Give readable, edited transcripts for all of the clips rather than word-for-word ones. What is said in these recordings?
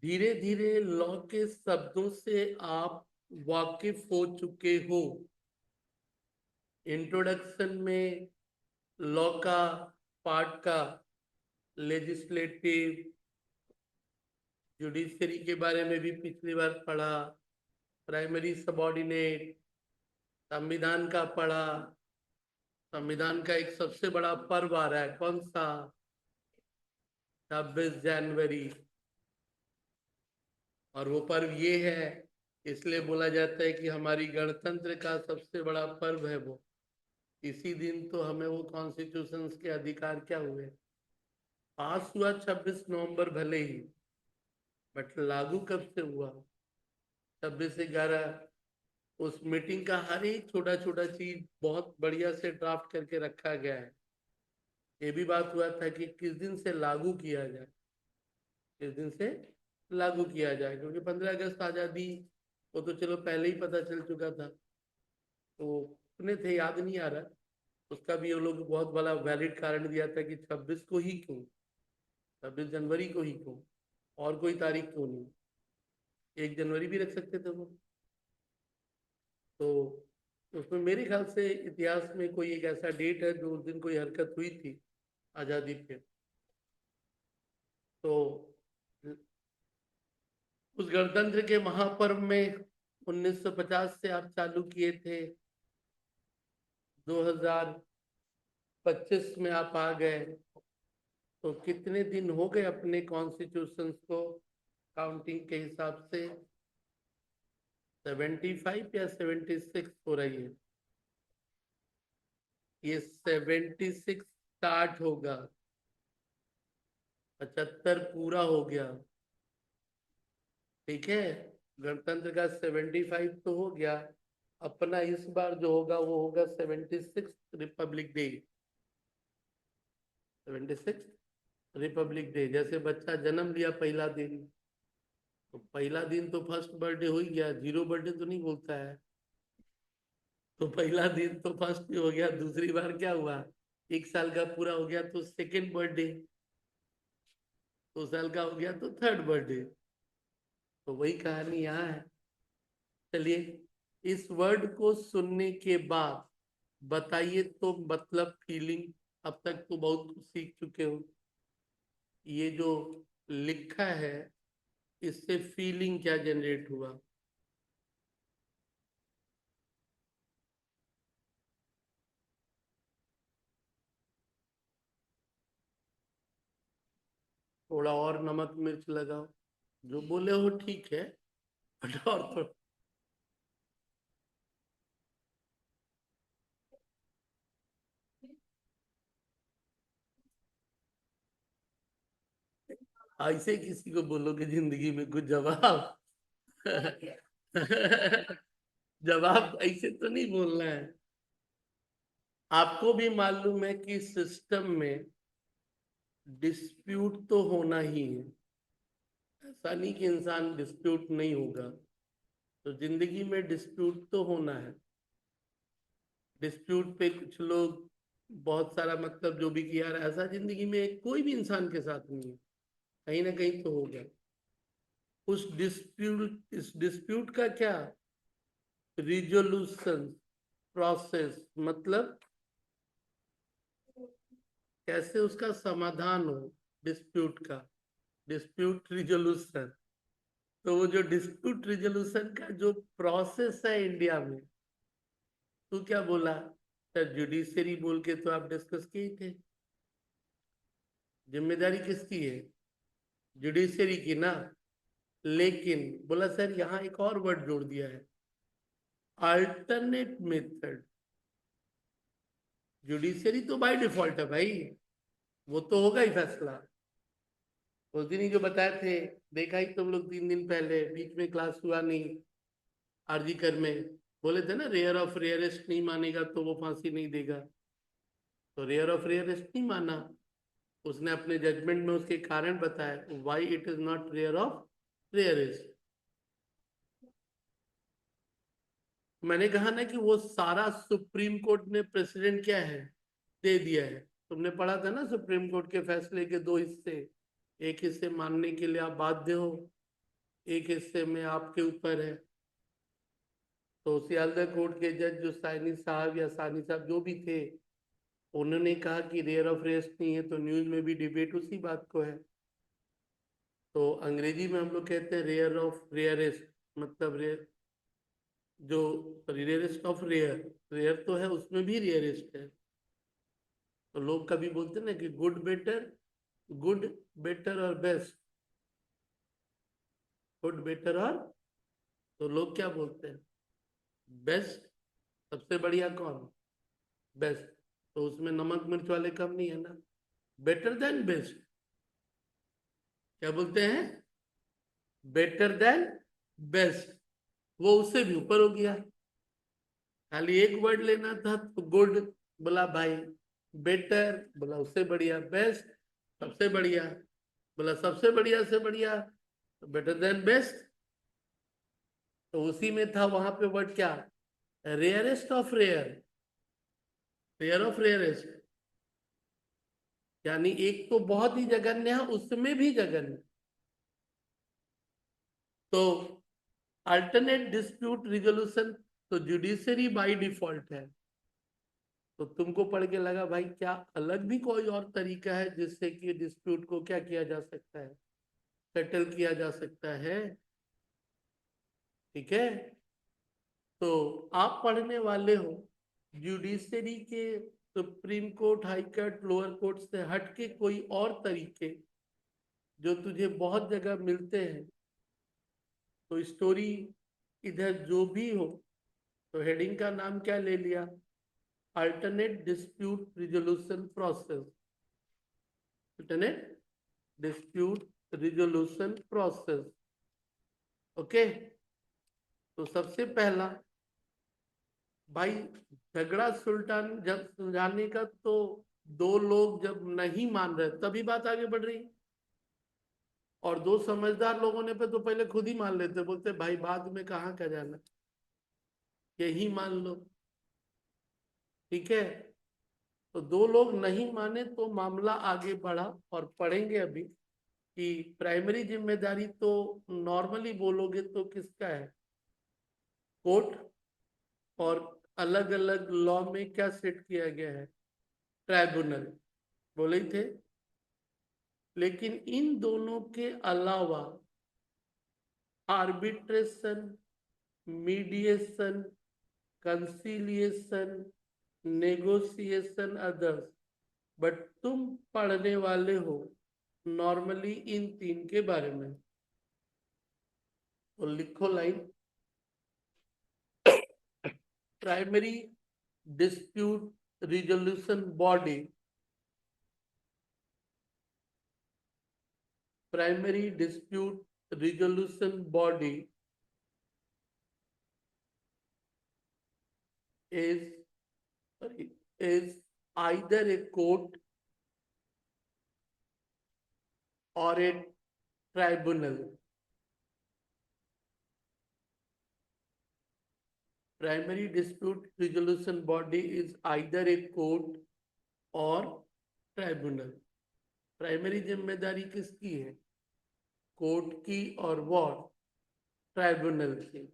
धीरे धीरे लॉ के शब्दों से आप वाकिफ हो चुके हो। इंट्रोडक्शन में लॉ का पार्ट का लेजिस्लेटिव जुडिशरी के बारे में भी पिछली बार पढ़ा, प्राइमरी सबॉर्डिनेट, संविधान का पढ़ा। संविधान का एक सबसे बड़ा पर्व आ रहा है, कौन सा? 26 जनवरी। और वो पर्व ये है, इसलिए बोला जाता है कि हमारी गणतंत्र का सबसे बड़ा पर्व है वो। इसी दिन तो हमें वो कॉन्स्टिट्यूशन के अधिकार क्या हुए, पास हुआ 26 नवंबर भले ही, बट लागू कब से हुआ? 26/11। उस मीटिंग का हर एक छोटा छोटा चीज बहुत बढ़िया से ड्राफ्ट करके रखा गया है। ये भी बात हुआ था कि किस दिन से लागू किया जाए, किस दिन से लागू किया जाए, क्योंकि 15 अगस्त आजादी वो तो चलो पहले ही पता चल चुका था, तो अपने थे याद नहीं आ रहा। उसका भी वो लोग बहुत बड़ा वैलिड कारण दिया था कि 26 को ही क्यों, 26 जनवरी को ही क्यों, और कोई तारीख क्यों नहीं, 1 जनवरी भी रख सकते थे वो। तो उसमें मेरे ख्याल से इतिहास में कोई एक ऐसा डेट है जो उस दिन कोई हरकत हुई थी आजादी पे। तो उस गणतंत्र के महापर्व में 1950 से आप चालू किए थे, 2025 में आप आ गए, तो कितने दिन हो गए अपने कॉन्स्टिट्यूशन को काउंटिंग के हिसाब से? 75 या 76 हो रही है? ये 76 स्टार्ट होगा, 75 पूरा हो गया। ठीक है, गणतंत्र का 75 तो हो गया, अपना इस बार जो होगा वो होगा 76 रिपब्लिक डे। 76 रिपब्लिक डे, जैसे बच्चा जन्म लिया पहला दिन, तो पहला दिन तो फर्स्ट बर्थडे हो ही गया, जीरो बर्थडे तो नहीं बोलता है, तो पहला दिन तो फर्स्ट ही हो गया। दूसरी बार क्या हुआ, 1 साल का पूरा हो गया तो सेकेंड बर्थडे, 2 साल का हो गया तो थर्ड बर्थडे। तो वही कहानी यहाँ है। चलिए, इस वर्ड को सुनने के बाद बताइए तो मतलब फीलिंग, अब तक तो बहुत कुछ सीख चुके हो, ये जो लिखा है इससे फीलिंग क्या जनरेट हुआ? थोड़ा और नमक मिर्च लगाओ, जो बोले हो ठीक है, बट और थोड़ा। ऐसे किसी को बोलो कि जिंदगी में कुछ जवाब जवाब ऐसे तो नहीं बोलना है। आपको भी मालूम है कि सिस्टम में डिस्प्यूट तो होना ही है, ऐसा नहीं कि इंसान डिस्प्यूट नहीं होगा, तो जिंदगी में डिस्प्यूट तो होना है। डिस्प्यूट पे कुछ लोग बहुत सारा मतलब जो भी किया, ऐसा जिंदगी में कोई भी इंसान के साथ नहीं है, कहीं ना कहीं तो होगा। इस डिस्प्यूट का क्या रिजोल्यूशन प्रोसेस, मतलब कैसे उसका समाधान हो, डिस्प्यूट का, डिस्प्यूट रिजोल्यूशन। तो वो जो डिस्प्यूट रिजोल्यूशन का जो प्रोसेस है इंडिया में, तू क्या बोला? सर जुडिशरी बोल के तो आप डिस्कस किए थे, जिम्मेदारी किसकी है? जुडिशरी की ना। लेकिन बोला सर यहाँ एक और वर्ड जोड़ दिया है, अल्टरनेट मेथड। जुडिशरी तो बाय डिफॉल्ट है भाई, वो तो होगा ही फैसला। उस दिन ही जो बताए थे, देखा ही तुम लोग 3 दिन पहले, बीच में क्लास हुआ नहीं, आरजी कर में बोले थे ना, रेयर ऑफ रेयरेस्ट नहीं मानेगा तो वो फांसी नहीं देगा। तो रेयर ऑफ रेयरेस्ट नहीं माना, उसने अपने जजमेंट में उसके कारण बताए why it is not rare of rarest. मैंने कहा ना कि वो सारा सुप्रीम कोर्ट ने प्रेसिडेंट क्या है, दे दिया है। तुमने पढ़ा था ना सुप्रीम कोर्ट के फैसले के 2 हिस्से, एक हिस्से मानने के लिए आप बाध्य हो, एक हिस्से में आपके ऊपर है। तो सियालदह कोर्ट के जज जो साइनी साहब या सानी साहब जो भी थे, उन्होंने कहा कि रेयर ऑफ रेयरेस्ट नहीं है, तो न्यूज में भी डिबेट उसी बात को है। तो अंग्रेजी में हम लोग कहते हैं रेयर ऑफ रेयरेस्ट, मतलब रेयर, जो रेयरेस्ट ऑफ रेयर, रेयर तो है उसमें भी रेयरेस्ट है। तो लोग कभी बोलते हैं ना कि गुड बेटर और बेस्ट, गुड बेटर और, तो लोग क्या बोलते हैं, बेस्ट, सबसे बढ़िया कौन, बेस्ट। तो उसमें नमक मिर्च वाले कम नहीं है ना। बेटर देन बेस्ट, क्या बोलते हैं, बेटर देन बेस्ट, वो उससे भी ऊपर हो गया। खाली एक वर्ड लेना था तो गुड बोला भाई, बेटर बोला उससे बढ़िया, बेस्ट सबसे बढ़िया, बोला सबसे बढ़िया से बढ़िया, तो बेटर देन बेस्ट। तो उसी में था वहां पे वर्ड क्या, rarest of rare, rare of rarest, यानी एक तो बहुत ही जघन्य है, उसमें भी जघन्य। तो अल्टरनेट डिस्प्यूट रिजोल्यूशन, तो जुडिशरी बाय डिफॉल्ट है। तो तुमको पढ़ के लगा भाई क्या अलग भी कोई और तरीका है जिससे कि डिस्प्यूट को क्या किया जा सकता है, सेटल किया जा सकता है। ठीक है, तो आप पढ़ने वाले हो जुडिशरी के, supreme court, high court, lower court से हट के कोई और तरीके जो तुझे बहुत जगह मिलते हैं। तो स्टोरी इधर जो भी हो, तो हेडिंग का नाम क्या ले लिया, alternate dispute resolution process, alternate dispute resolution process. Okay, तो सबसे पहला भाई, झगड़ा सुल्तान जब सुलझाने का, तो दो लोग जब नहीं मान रहे तभी बात आगे बढ़ रही, और दो समझदार लोगों ने पे तो पहले खुद ही मान लेते, बोलते भाई बाद में कहाँ का जाना, यही मान लो। ठीक है, तो दो लोग नहीं माने तो मामला आगे बढ़ा, और पढ़ेंगे अभी कि प्राइमरी जिम्मेदारी तो नॉर्मली बोलोगे तो किसका है, कोर्ट, और अलग अलग लॉ में क्या सेट किया गया है, ट्राइब्यूनल, बोले ही थे। लेकिन इन दोनों के अलावा arbitration, mediation, conciliation, negotiation, others, but तुम पढ़ने वाले हो नॉर्मली इन तीन के बारे में। तो लिखो line, primary dispute resolution body, primary dispute resolution body is is either a court or a tribunal. Primary dispute resolution body is either a court और ट्राइब्यूनल। प्राइमरी जिम्मेदारी किसकी है, कोर्ट की, और वॉर ट्राइब्यूनल की।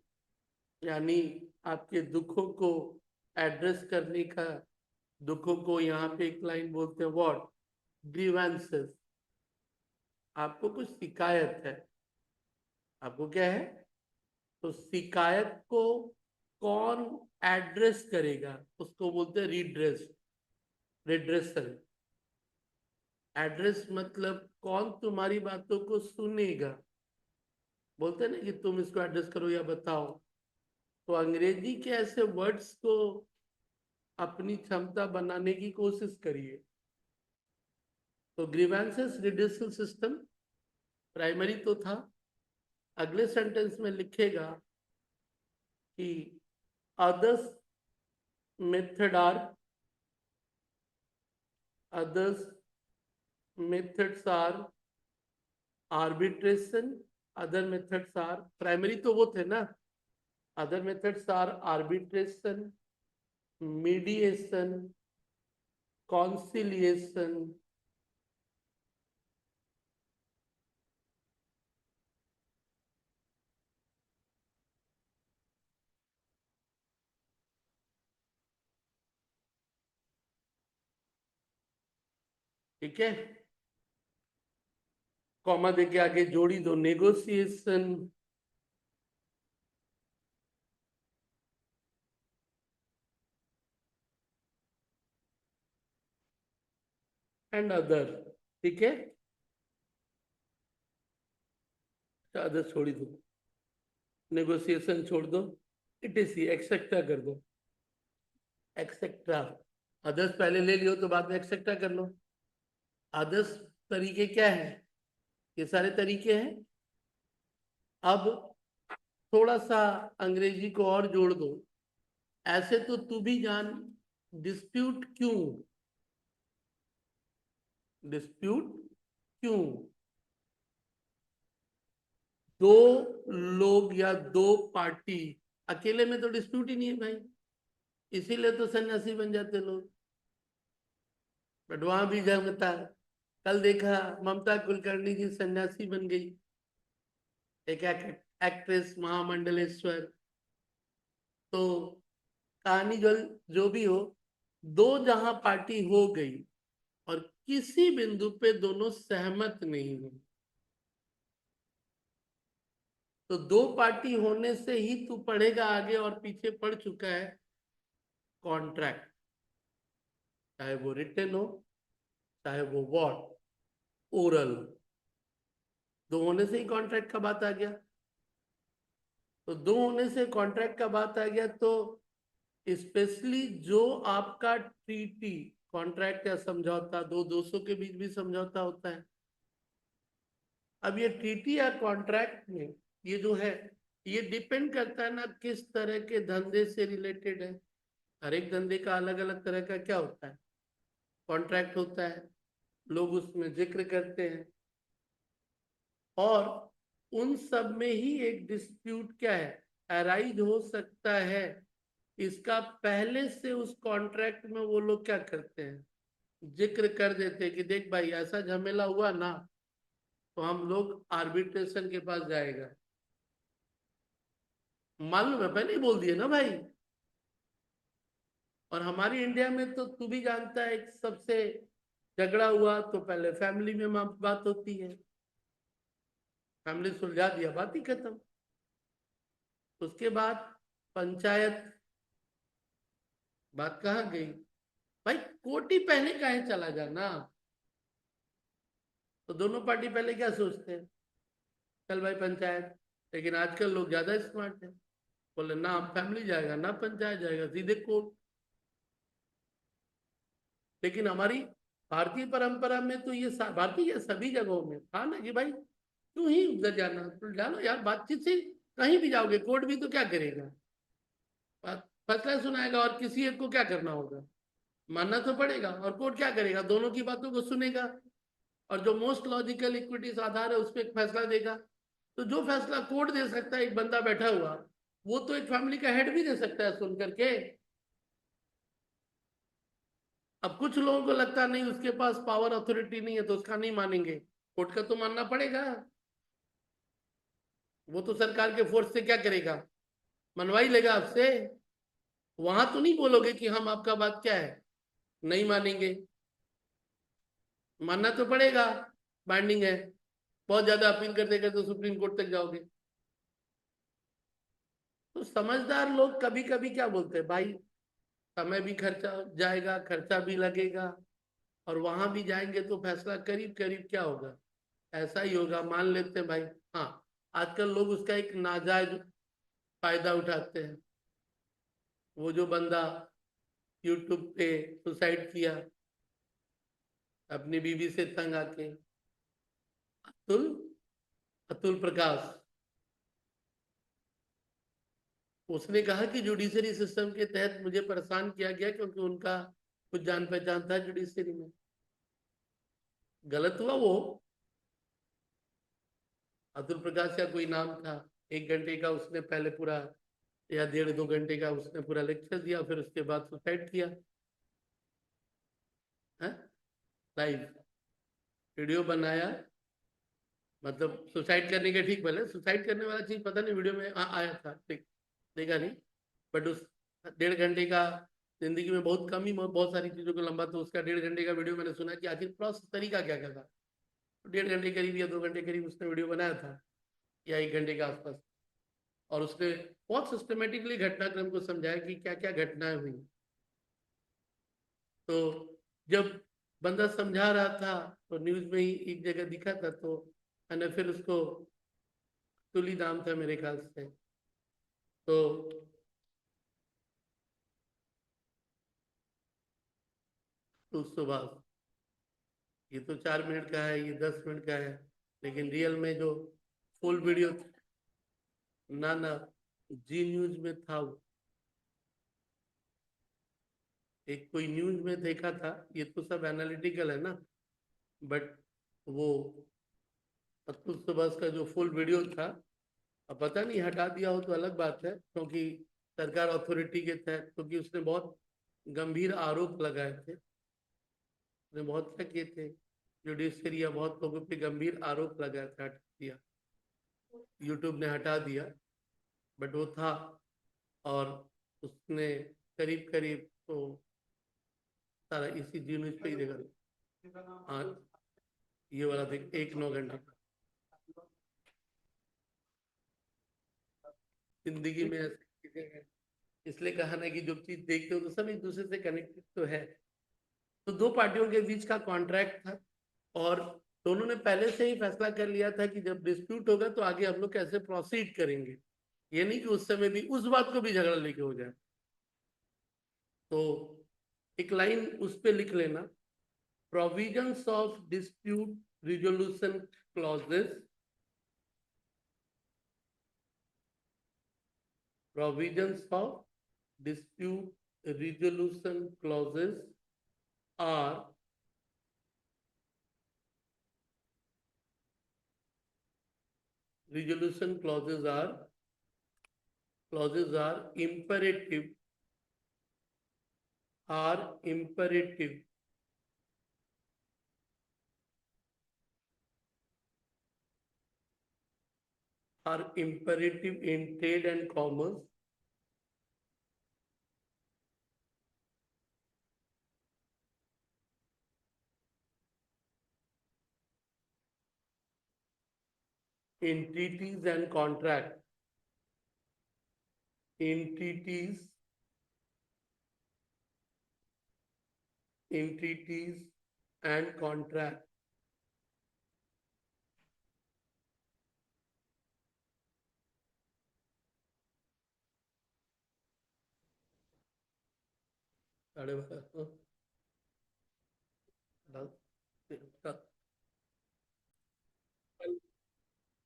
यानी आपके दुखों को एड्रेस करने का, दुखों को यहाँ पे एक लाइन बोलते हैं व्हाट, ग्रीवेंसेस। आपको कुछ शिकायत है, आपको क्या है, तो शिकायत को कौन एड्रेस करेगा, उसको बोलते हैं रिड्रेस, रिड्रेसल। एड्रेस मतलब कौन तुम्हारी बातों को सुनेगा, बोलते हैं ना कि तुम इसको एड्रेस करो या बताओ। तो अंग्रेजी के ऐसे वर्ड्स को अपनी क्षमता बनाने की कोशिश करिए। तो ग्रीवेंसेस रिड्रेसल सिस्टम प्राइमरी तो था, अगले सेंटेंस में लिखेगा कि others method are, others methods are arbitration, other methods are, primary तो वो थे ना, other methods are arbitration, mediation, conciliation, ठीक है, कॉमा देके आगे जोड़ी दो, नेगोशिएशन एंड अदर। ठीक है, अदर छोड़ दो, नेगोशिएशन छोड़ दो, इटीसी एक्सेट्रा कर दो, एक्सेट्रा। अदर्स पहले ले लियो तो बाद में एक्सेट्रा कर लो। अदर्स तरीके क्या है, ये सारे तरीके हैं। अब थोड़ा सा अंग्रेजी को और जोड़ दो। ऐसे तो तू भी जान, डिस्प्यूट क्यों, डिस्प्यूट क्यों, दो लोग या दो पार्टी, अकेले में तो डिस्प्यूट ही नहीं है भाई, इसीलिए तो सन्यासी बन जाते लोग। बट वहां भी जमता। कल देखा ममता कुलकर्णी जी सन्यासी बन गई, एक एक्ट्रेस महामंडलेश्वर। तो कहानी जो जो भी हो, दो जहां पार्टी हो गई और किसी बिंदु पे दोनों सहमत नहीं हुए, तो दो पार्टी होने से ही तू पढ़ेगा आगे, और पीछे पढ़ चुका है कॉन्ट्रैक्ट, चाहे वो रिटन हो, चाहे वो वॉट ओरल, दो होने से ही कॉन्ट्रैक्ट का बात आ गया। तो दो होने से कॉन्ट्रैक्ट का बात आ गया, तो स्पेशली जो आपका ट्रीटी, कॉन्ट्रैक्ट या समझौता, दो दोस्तों के बीच भी समझौता होता है। अब ये ट्रीटी या कॉन्ट्रैक्ट में ये जो है, ये डिपेंड करता है ना किस तरह के धंधे से रिलेटेड है। हर एक धंधे का अलग अलग तरह का क्या होता है, कॉन्ट्रैक्ट होता है, लोग उसमें जिक्र करते हैं। और उन सब में ही एक डिस्प्यूट क्या है, अराइज हो सकता है। इसका पहले से उस कॉन्ट्रैक्ट में वो लोग क्या करते हैं, जिक्र कर देते हैं कि देख भाई ऐसा झमेला हुआ ना, तो हम लोग आर्बिट्रेशन के पास जाएगा। मालूम है, पहले ही बोल दिए ना भाई। और हमारी इंडिया में तो तू भी जानता है, एक सबसे झगड़ा हुआ तो पहले फैमिली में बात होती है, फैमिली सुलझा दिया, बात ही खत्म। उसके बाद पंचायत, बात कहाँ गई भाई, कोर्ट ही पहले काहे चला जाना। तो दोनों पार्टी पहले क्या सोचते हैं, चल भाई पंचायत। लेकिन आजकल लोग ज्यादा स्मार्ट है, बोले ना फैमिली जाएगा ना पंचायत जाएगा, सीधे कोर्ट। लेकिन हमारी भारतीय परंपरा में तो ये भारतीय सभी जगहों में था ना कि भाई क्यों ही उधर जाना, तो जानो यार, बातचीत से कहीं भी जाओगे, कोर्ट भी तो क्या करेगा, फैसला सुनाएगा, और किसी एक को क्या करना होगा, मानना तो पड़ेगा। और कोर्ट क्या करेगा, दोनों की बातों को सुनेगा, और जो मोस्ट लॉजिकल इक्विटीज आधार है उस पर एक फैसला देगा। तो जो फैसला कोर्ट दे सकता है एक बंदा बैठा हुआ, वो तो एक फैमिली का हेड भी दे सकता है सुन करके। अब कुछ लोगों को लगता नहीं उसके पास पावर अथॉरिटी नहीं है, तो उसका नहीं मानेंगे, कोर्ट का तो मानना पड़ेगा। वो तो सरकार के फोर्स से क्या करेगा, मनवा ही लेगा आपसे। वहां तो नहीं बोलोगे कि हम आपका बात क्या है नहीं मानेंगे, मानना तो पड़ेगा, बाइंडिंग है। बहुत ज्यादा अपील कर देगा तो सुप्रीम कोर्ट तक जाओगे। तो समझदार लोग कभी कभी क्या बोलते हैं भाई, समय भी खर्चा जाएगा, खर्चा भी लगेगा, और वहां भी जाएंगे तो फैसला करीब करीब क्या होगा, ऐसा ही होगा, मान लेते हैं भाई। हाँ, आजकल लोग उसका एक नाजायज फायदा उठाते हैं। वो जो बंदा यूट्यूब पे सुसाइड किया अपनी बीवी से तंग आके, अतुल, अतुल प्रकाश, उसने कहा कि जुडिशरी सिस्टम के तहत मुझे परेशान किया गया क्योंकि उनका कुछ जान पहचान था जुडिशरी में। गलत हुआ वो, अतुल प्रकाश का कोई नाम था, 1 घंटे का उसने पहले पूरा, या 1.5-2 घंटे का उसने पूरा लेक्चर दिया, फिर उसके बाद सुसाइड किया है, लाइव वीडियो बनाया। मतलब सुसाइड करने के ठीक पहले, सुसाइड करने वाला चीज पता नहीं वीडियो में आया था, ठीक देखा नहीं। बट उस 1.5 घंटे का जिंदगी में बहुत कम ही बहुत सारी चीजों को लंबा, तो उसका 1.5 घंटे का वीडियो मैंने सुना कि आखिर प्रोसेस तरीका क्या क्या था। 1.5 घंटे करीब या 2 घंटे करीब उसने वीडियो बनाया था, या 1 घंटे के आसपास। और उसने बहुत सिस्टमेटिकली घटनाक्रम को समझाया कि क्या क्या घटनाएं हुई। तो जब बंदा समझा रहा था तो न्यूज में ही एक जगह दिखा था, तो मैंने फिर उसको, तुली दाम था मेरे ख्याल से, तो सुभाष, ये तो 4 मिनट का है, ये 10 मिनट का है, लेकिन रियल में जो फुल वीडियो, ना ना, जी न्यूज में था वो। एक कोई न्यूज में देखा था, ये तो सब एनालिटिकल है ना, बट वो अतुल सुभाष का जो फुल वीडियो था, अब पता नहीं हटा दिया हो तो अलग बात है, क्योंकि सरकार अथॉरिटी के तहत, क्योंकि उसने बहुत गंभीर आरोप लगाए थे, उसने बहुत क्या किए थे, जुडिशरी या बहुत लोगों पे गंभीर आरोप लगाए थे, हटा दिया, यूट्यूब ने हटा दिया, बट वो था। और उसने करीब करीब तो सारा इसी जी न्यूज पे ही देखा। हाँ, ये वाला देख, 1 9 घंटे का। जिंदगी में ऐसी चीजें हैं, इसलिए कहा ना कि जो चीज देखते हो तो सब एक दूसरे से कनेक्टेड तो है। तो दो पार्टियों के बीच का कॉन्ट्रैक्ट था, और दोनों ने पहले से ही फैसला कर लिया था कि जब डिस्प्यूट होगा तो आगे हम लोग कैसे प्रोसीड करेंगे। ये नहीं कि उस समय भी उस बात को भी झगड़ा लेके हो जाए। तो एक लाइन उस पे लिख लेना, provisions of dispute resolution clauses, provisions of dispute resolution clauses are resolution clauses are imperative in trade and commerce, in treaties and contract, in treaties and contract,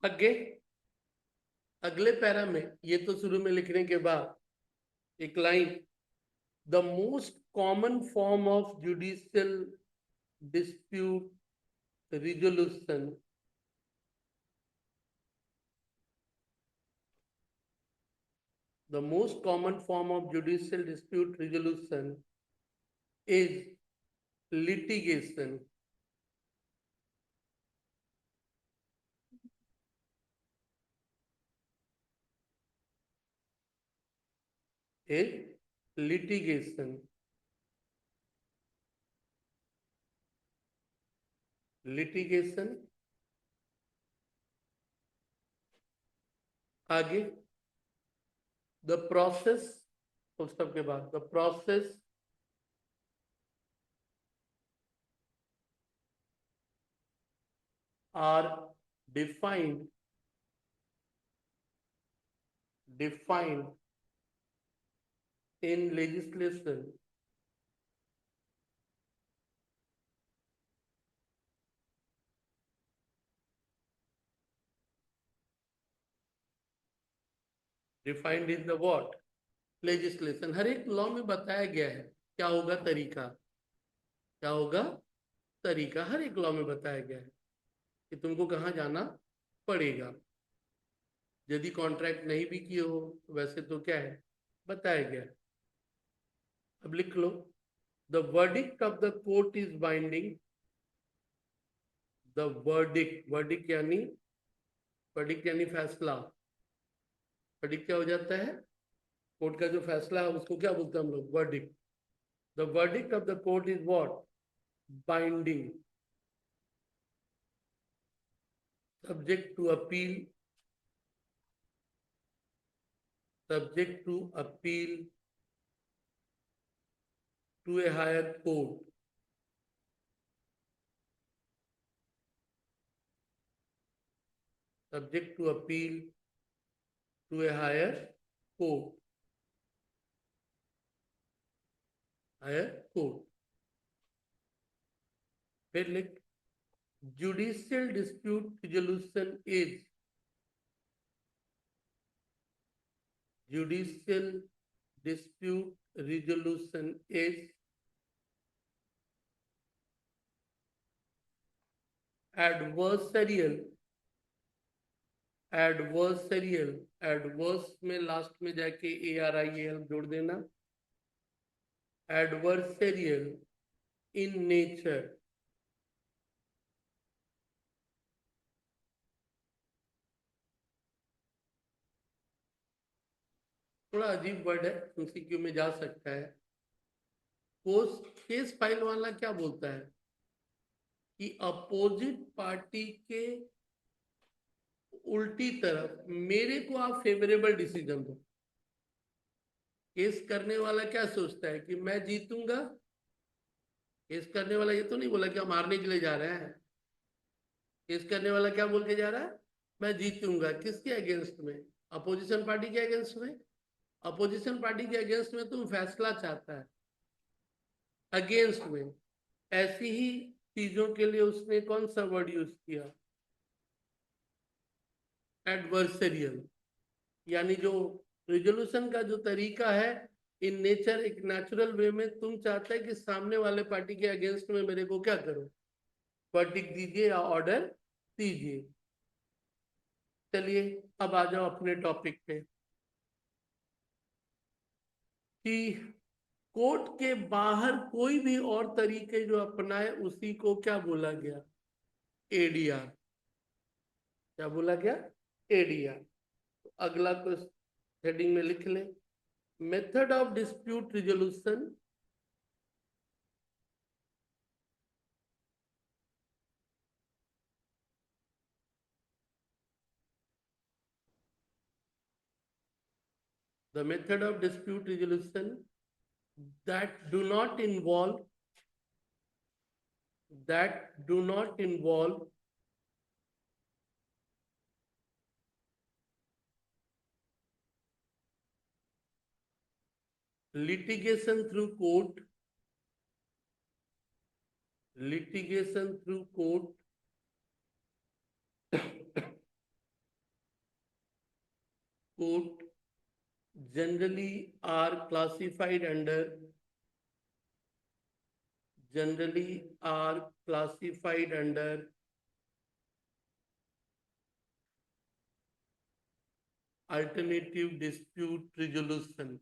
आगे अगले पैरा में ये तो शुरू में लिखने के बाद एक line, the most common form of judicial dispute resolution the most common form of judicial dispute resolution is litigation. Is litigation. Litigation. आगे the process, उस सब के बाद the process are defined in legislation defined in the what legislation। हर एक law में बताया गया है क्या होगा तरीका, क्या होगा तरीका, हर एक लॉ में बताया गया है कि तुमको कहाँ जाना पड़ेगा। यदि कॉन्ट्रैक्ट नहीं भी किए हो तो वैसे तो क्या है, बताया गया। अब लिख लो, the verdict of the court is binding. The verdict यानी फैसला। वर्डिक्ट क्या हो जाता है, कोर्ट का जो फैसला है उसको क्या बोलते हैं हम लोग, verdict. The verdict of the court is what? Binding. Subject to appeal. Subject to appeal to a higher court. Subject to appeal to a higher court. Higher court. फिर लिख, judicial dispute resolution is, judicial dispute resolution is adversarial. Adversarial, adverse में last में जाके ARIAL जोड़ देना. Adversarial in nature. थोड़ा अजीब word है, MCQ में जा सकता है. केस फाइल वाला क्या बोलता है कि अपोजिट पार्टी के उल्टी तरफ मेरे को आप फेवरेबल डिसीजन दो. केस करने वाला क्या सोचता है कि मैं जीतूंगा. केस करने वाला ये तो नहीं बोला कि हम हारने के लिए जा रहे हैं. केस करने वाला क्या बोल के जा रहा है, मैं जीतूंगा. किसके अगेंस्ट में? अपोजिशन पार्टी के अगेंस्ट में. अपोजिशन पार्टी के अगेंस्ट में तुम फैसला चाहता है, अगेंस्ट में. ऐसी ही चीजों के लिए उसने कौन सा वर्ड यूज किया? एडवर्सरियल. यानी जो रिजोल्यूशन का जो तरीका है इन नेचर, एक नेचुरल वे में तुम चाहते हैं कि सामने वाले पार्टी के अगेंस्ट में मेरे को क्या करो, वर्डिक्ट दीजिए या ऑर्डर दीजिए. चलिए अब आ जाओ अपने टॉपिक पे कि कोर्ट के बाहर कोई भी और तरीके जो अपनाए उसी को क्या बोला गया? ADR. क्या बोला गया? ADR. तो अगला कुछ हेडिंग में लिख ले, method of dispute resolution. The method of dispute resolution that do not involve litigation through court, court generally are classified under alternative dispute resolution.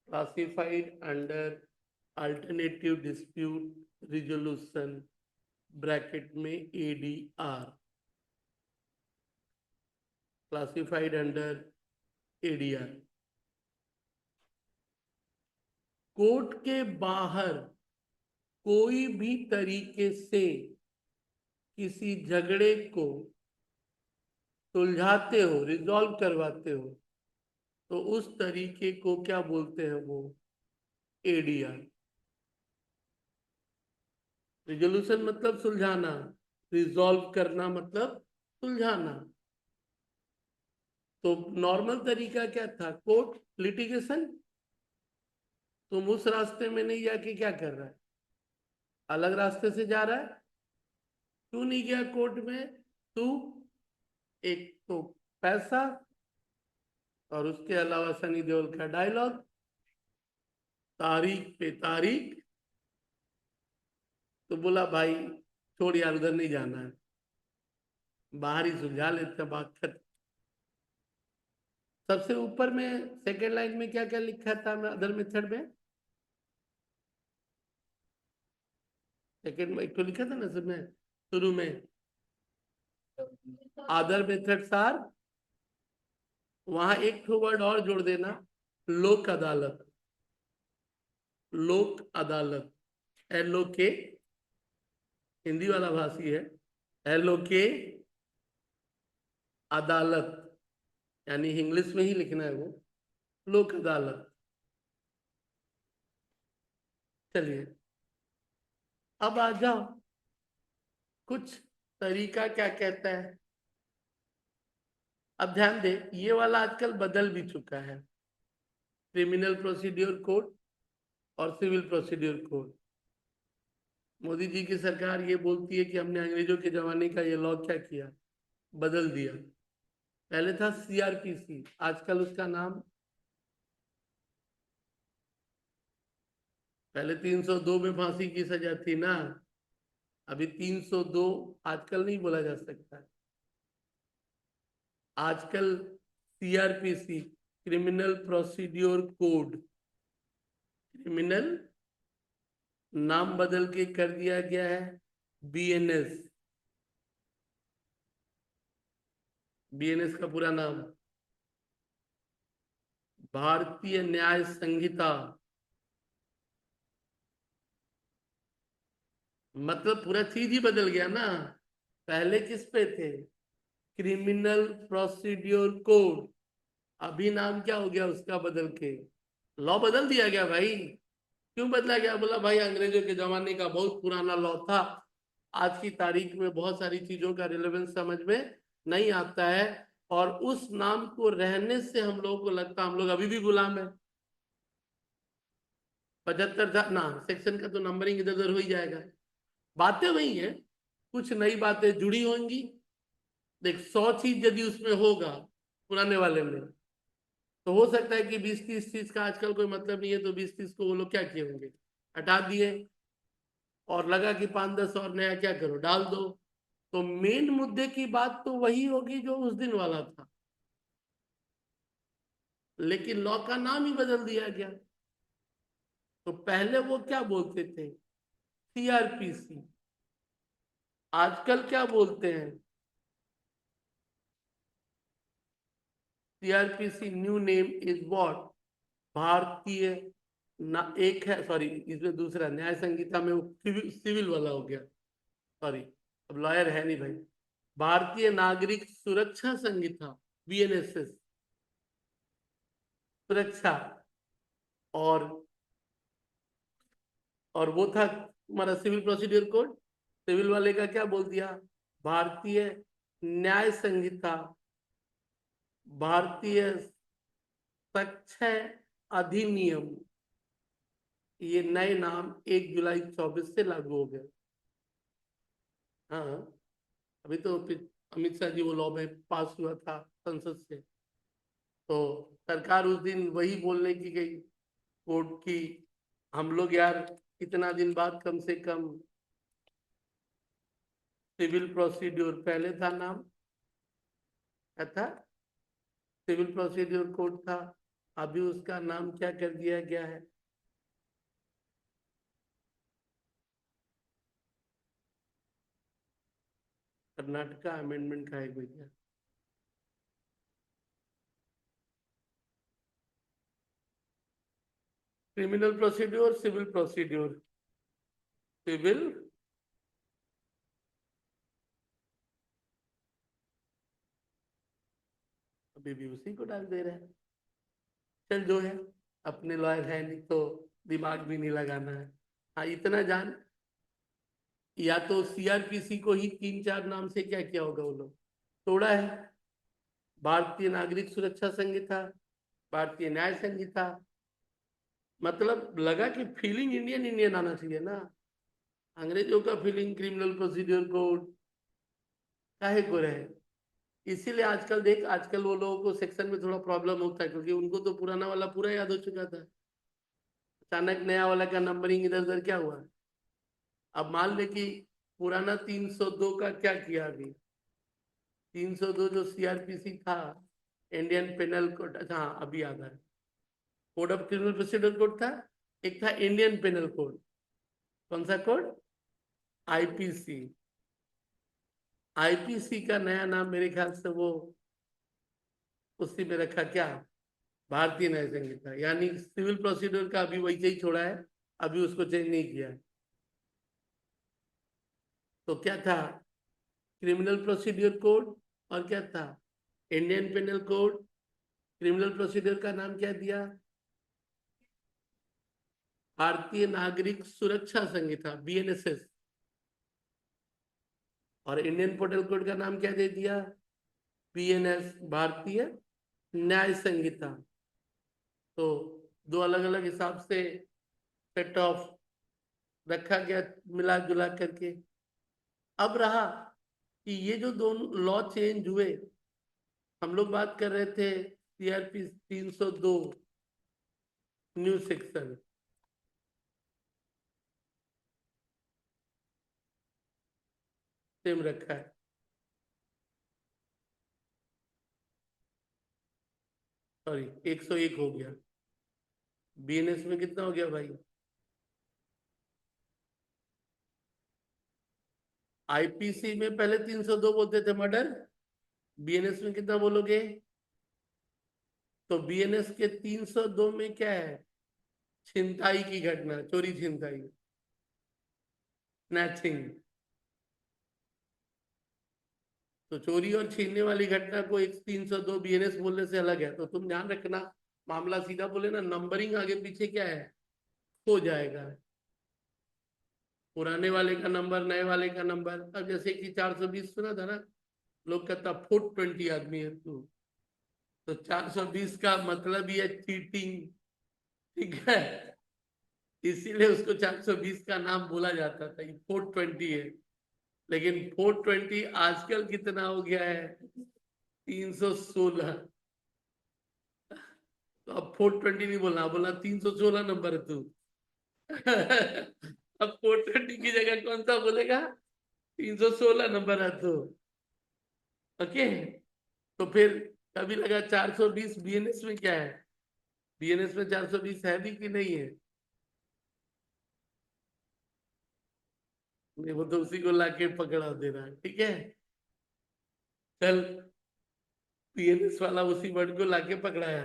Classified under alternative dispute resolution, bracket में ADR. Classified under ADR. Court के बाहर कोई भी तरीके से किसी झगड़े को सुलझाते हो, रिजॉल्व करवाते हो, तो उस तरीके को क्या बोलते हैं? वो ADR. रिजोल्यूशन मतलब सुलझाना, रिजॉल्व करना मतलब सुलझाना. तो नॉर्मल तरीका क्या था? Court litigation. तुम उस रास्ते में नहीं जाके क्या कर रहा है, अलग रास्ते से जा रहा है. क्यों नहीं गया कोर्ट में? तू एक तो पैसा और उसके अलावा सनी देओल का डायलॉग, तारीख पे तारीख. तो बोला भाई छोड़ यार, उधर नहीं जाना है, बाहर ही सुलझा लेते बात खत्म. सबसे ऊपर में सेकेंड लाइन में क्या क्या लिखा था अदर मेथड में? सेकेंड में एक तो लिखा था ना सब में शुरू में, अदर मेथड्स आर. वहां एक ठो वर्ड और जोड़ देना, लोक अदालत. लोक अदालत, एल ओ के, हिंदी वाला भाषी है, एल ओ के अदालत, यानी इंग्लिश में ही लिखना है वो, लोक अदालत। चलिए अब आ जाओ, कुछ तरीका क्या कहता है। अब ध्यान दे, ये वाला आजकल बदल भी चुका है, क्रिमिनल प्रोसीड्योर कोड और civil procedure code. Modi ji की सरकार ये बोलती है कि हमने अंग्रेजों के जमाने का ये लॉ क्या किया, बदल दिया। पहले था सीआरपीसी, आजकल उसका नाम, पहले 302 में फांसी की सजा थी ना, अभी 302 आजकल नहीं बोला जा सकता। आजकल CrPC, criminal procedure code, criminal नाम बदल के कर दिया गया है बीएनएस। बीएनएस का पूरा नाम भारतीय न्याय संहिता, मतलब पूरा चीज ही बदल गया ना। पहले किस पे थे, क्रिमिनल प्रोसीड्योर कोड, अभी नाम क्या हो गया उसका बदल के, लॉ बदल दिया गया भाई। क्यों बदला गया, बोला भाई अंग्रेजों के जमाने का बहुत पुराना लॉ था, आज की तारीख में बहुत सारी चीजों का रिलेवेंस समझ में नहीं आता है, और उस नाम को रहने से हम लोगों को लगता हम लोग अभी भी गुलाम है। 75 था ना, सेक्शन का तो नंबरिंग इधर उधर हो ही जाएगा, बातें वही है, कुछ नई बातें जुड़ी होंगी। देख 100 चीज यदि उसमें होगा पुराने वाले में, तो हो सकता है कि 20-30 चीज का आजकल कोई मतलब नहीं है, तो 20-30 को वो लोग क्या किए होंगे, हटा दिए, और लगा कि 5-10 और नया क्या करो डाल दो। तो मेन मुद्दे की बात तो वही होगी जो उस दिन वाला था, लेकिन लॉ का नाम ही बदल दिया गया। तो पहले वो क्या बोलते थे, सीआरपीसी, आजकल क्या बोलते हैं, CrPC new name is what, भारतीय ना, एक है सॉरी, इसमें दूसरा न्याय संहिता में वो सिविल वाला हो गया, सॉरी, अब लॉयर है नहीं भाई, भारतीय नागरिक सुरक्षा संहिता, बीएनएसएस, सुरक्षा। और वो था हमारा सिविल प्रोसीड्यूर कोड, सिविल वाले का क्या बोल दिया, भारतीय न्याय संहिता, भारतीय संक्षय अधिनियम, ये नए नाम 1 जुलाई 24 से लागू हो गए। हाँ, अभी तो अमित शाह जी वो लॉ में पास हुआ था संसद से, तो सरकार उस दिन वही बोलने की गई कोर्ट की, हम लोग यार इतना दिन बाद कम से कम सिविल प्रोसीड्योर, पहले था नाम क्या था, सिविल प्रोसीड्योर कोड था, अभी उसका नाम क्या कर दिया गया है, कर्नाटका अमेंडमेंट का है कोई क्या, criminal procedure, civil procedure, civil, अभी भी उसी को डाल दे रहे हैं। चल जो है, अपने लॉयर है नहीं तो दिमाग भी नहीं लगाना है। हाँ इतना जान, या तो सीआरपीसी को ही 3-4 नाम से क्या किया होगा वो लोग, तोड़ा है, भारतीय नागरिक सुरक्षा संहिता, भारतीय न्याय संहिता, मतलब लगा कि फीलिंग इंडियन इंडियन आना चाहिए ना, अंग्रेजों का फीलिंग क्रिमिनल प्रोसीड्योर कोड काहे को रहे। इसीलिए आजकल देख, आजकल वो लोगों को सेक्शन में थोड़ा प्रॉब्लम होता है, क्योंकि उनको तो पुराना वाला पूरा याद हो चुका था, अचानक नया वाला का नंबरिंग इधर उधर क्या हुआ। अब मान ले कि पुराना 302 का क्या किया, अभी 302 जो सीआरपीसी था, इंडियन पेनल कोड, अच्छा हाँ अभी याद है, code of criminal procedure code था, एक था इंडियन पेनल कोड, कौन सा कोड, आईपीसी। आईपीसी का नया नाम मेरे ख्याल से वो उसी में रखा क्या, भारतीय न्याय संहिता, यानी सिविल प्रोसीजर का अभी वैसे ही छोड़ा है, अभी उसको चेंज नहीं किया। तो क्या था? Criminal procedure code. और क्या था? Indian penal code. Criminal procedure का नाम क्या दिया? भारतीय नागरिक सुरक्षा संहिता, बीएनएसएस। और इंडियन पोर्टल कोड का नाम क्या दे दिया? बीएनएस, भारतीय न्याय संहिता। तो दो अलग अलग हिसाब से सेट ऑफ रखा गया, मिला जुला करके। अब रहा कि ये जो दोनों लॉ चेंज हुए, हम लोग बात कर रहे थे सीआरपी 302 न्यू सेक्शन। सेम रखा है। सॉरी, 101 हो गया। बीएनएस में कितना हो गया भाई? आईपीसी में पहले 302 बोलते थे मर्डर, बीएनएस में कितना बोलोगे? तो बीएनएस के 302 में क्या है? छिनताई की घटना, चोरी छिनताई, स्नैचिंग। तो चोरी और छीनने वाली घटना को एक 302 बीएनएस बोलने से अलग है। तो तुम ध्यान रखना, मामला सीधा बोले ना, नंबरिंग आगे पीछे क्या है, हो जाएगा। पुराने वाले का नंबर, नए वाले का नंबर। अब जैसे कि 420 सुना था ना, लोग कहता 420 आदमी है तू, तो 420 का मतलब ही है चीटिंग। ठीक है, इसीलिए उसको 420 का नाम बोला जाता था, 420 है। लेकिन 420 आजकल कितना हो गया है? 316। तो अब 420 नहीं बोलना, बोलना 316 नंबर है तू। अब 420 की जगह कौन सा बोलेगा? 316 नंबर है तू। ओके। तो फिर कभी लगा 420 बीएनएस में क्या है? बीएनएस में 420 है भी कि नहीं है? नहीं, वो तो उसी को लाके पकड़ा दे रहा है। ठीक है, चल, बीएनएस वाला उसी वर्ड को लाके पकड़ाया।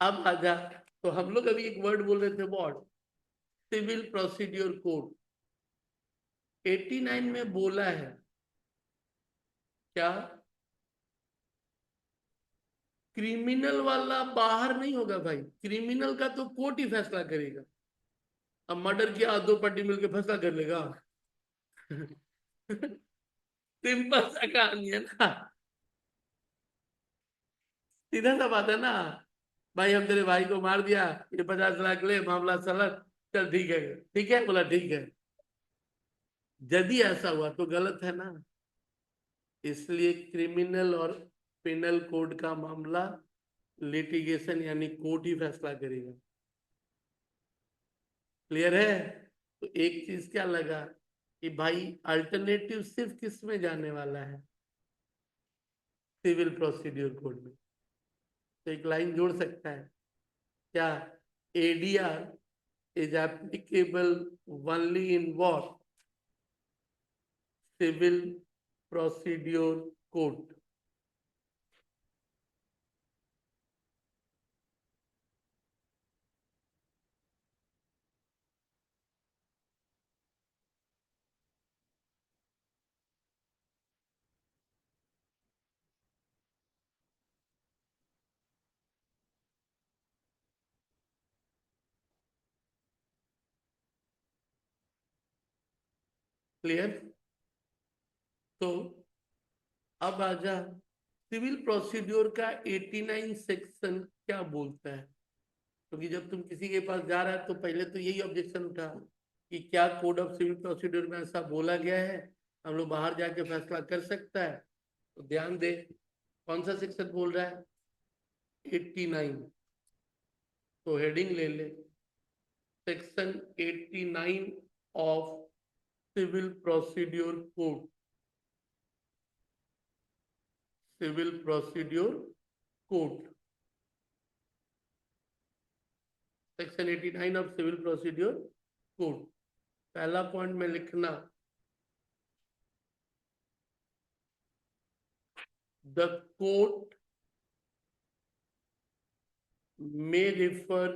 अब आजा। तो हम लोग अभी एक वर्ड बोल रहे थे, व्हाट? Civil procedure code. 89 में बोला है क्या? क्रिमिनल वाला बाहर नहीं होगा भाई, क्रिमिनल का तो कोर्ट ही फैसला करेगा। अब मर्डर किया, दो पार्टी मिलकर फैसला कर लेगा? सिंपल सा कहानी है ना, सीधा सा बात है ना। भाई हम तेरे भाई को मार दिया, ये 50 लाख ले, मामला सलट। चल ठीक है, ठीक है, बोला ठीक है। यदि ऐसा हुआ तो गलत है ना। इसलिए क्रिमिनल और पेनल कोड का मामला लिटिगेशन यानी कोर्ट ही फैसला करेगा। क्लियर है? तो एक चीज क्या लगा कि भाई अल्टरनेटिव सिर्फ किस में जाने वाला है? सिविल प्रोसीड्यूर कोड में। तो एक लाइन जोड़ सकता है क्या? ADR is applicable only in what? Civil procedure code. Clear? तो अब आजा, सिविल प्रोसीड्योर का 89 सेक्शन क्या बोलता है? क्योंकि जब तुम किसी के पास जा रहा है तो पहले तो यही ऑब्जेक्शन उठा कि क्या कोड ऑफ सिविल प्रोसीड्योर में ऐसा बोला गया है, हम लोग बाहर जाके फैसला कर सकता है? तो ध्यान दे, कौन सा सेक्शन बोल रहा है? 89। तो हेडिंग ले ले, section 89 of civil procedure code. Civil procedure code, section 89 of civil procedure code. पहला पॉइंट में लिखना, the court may refer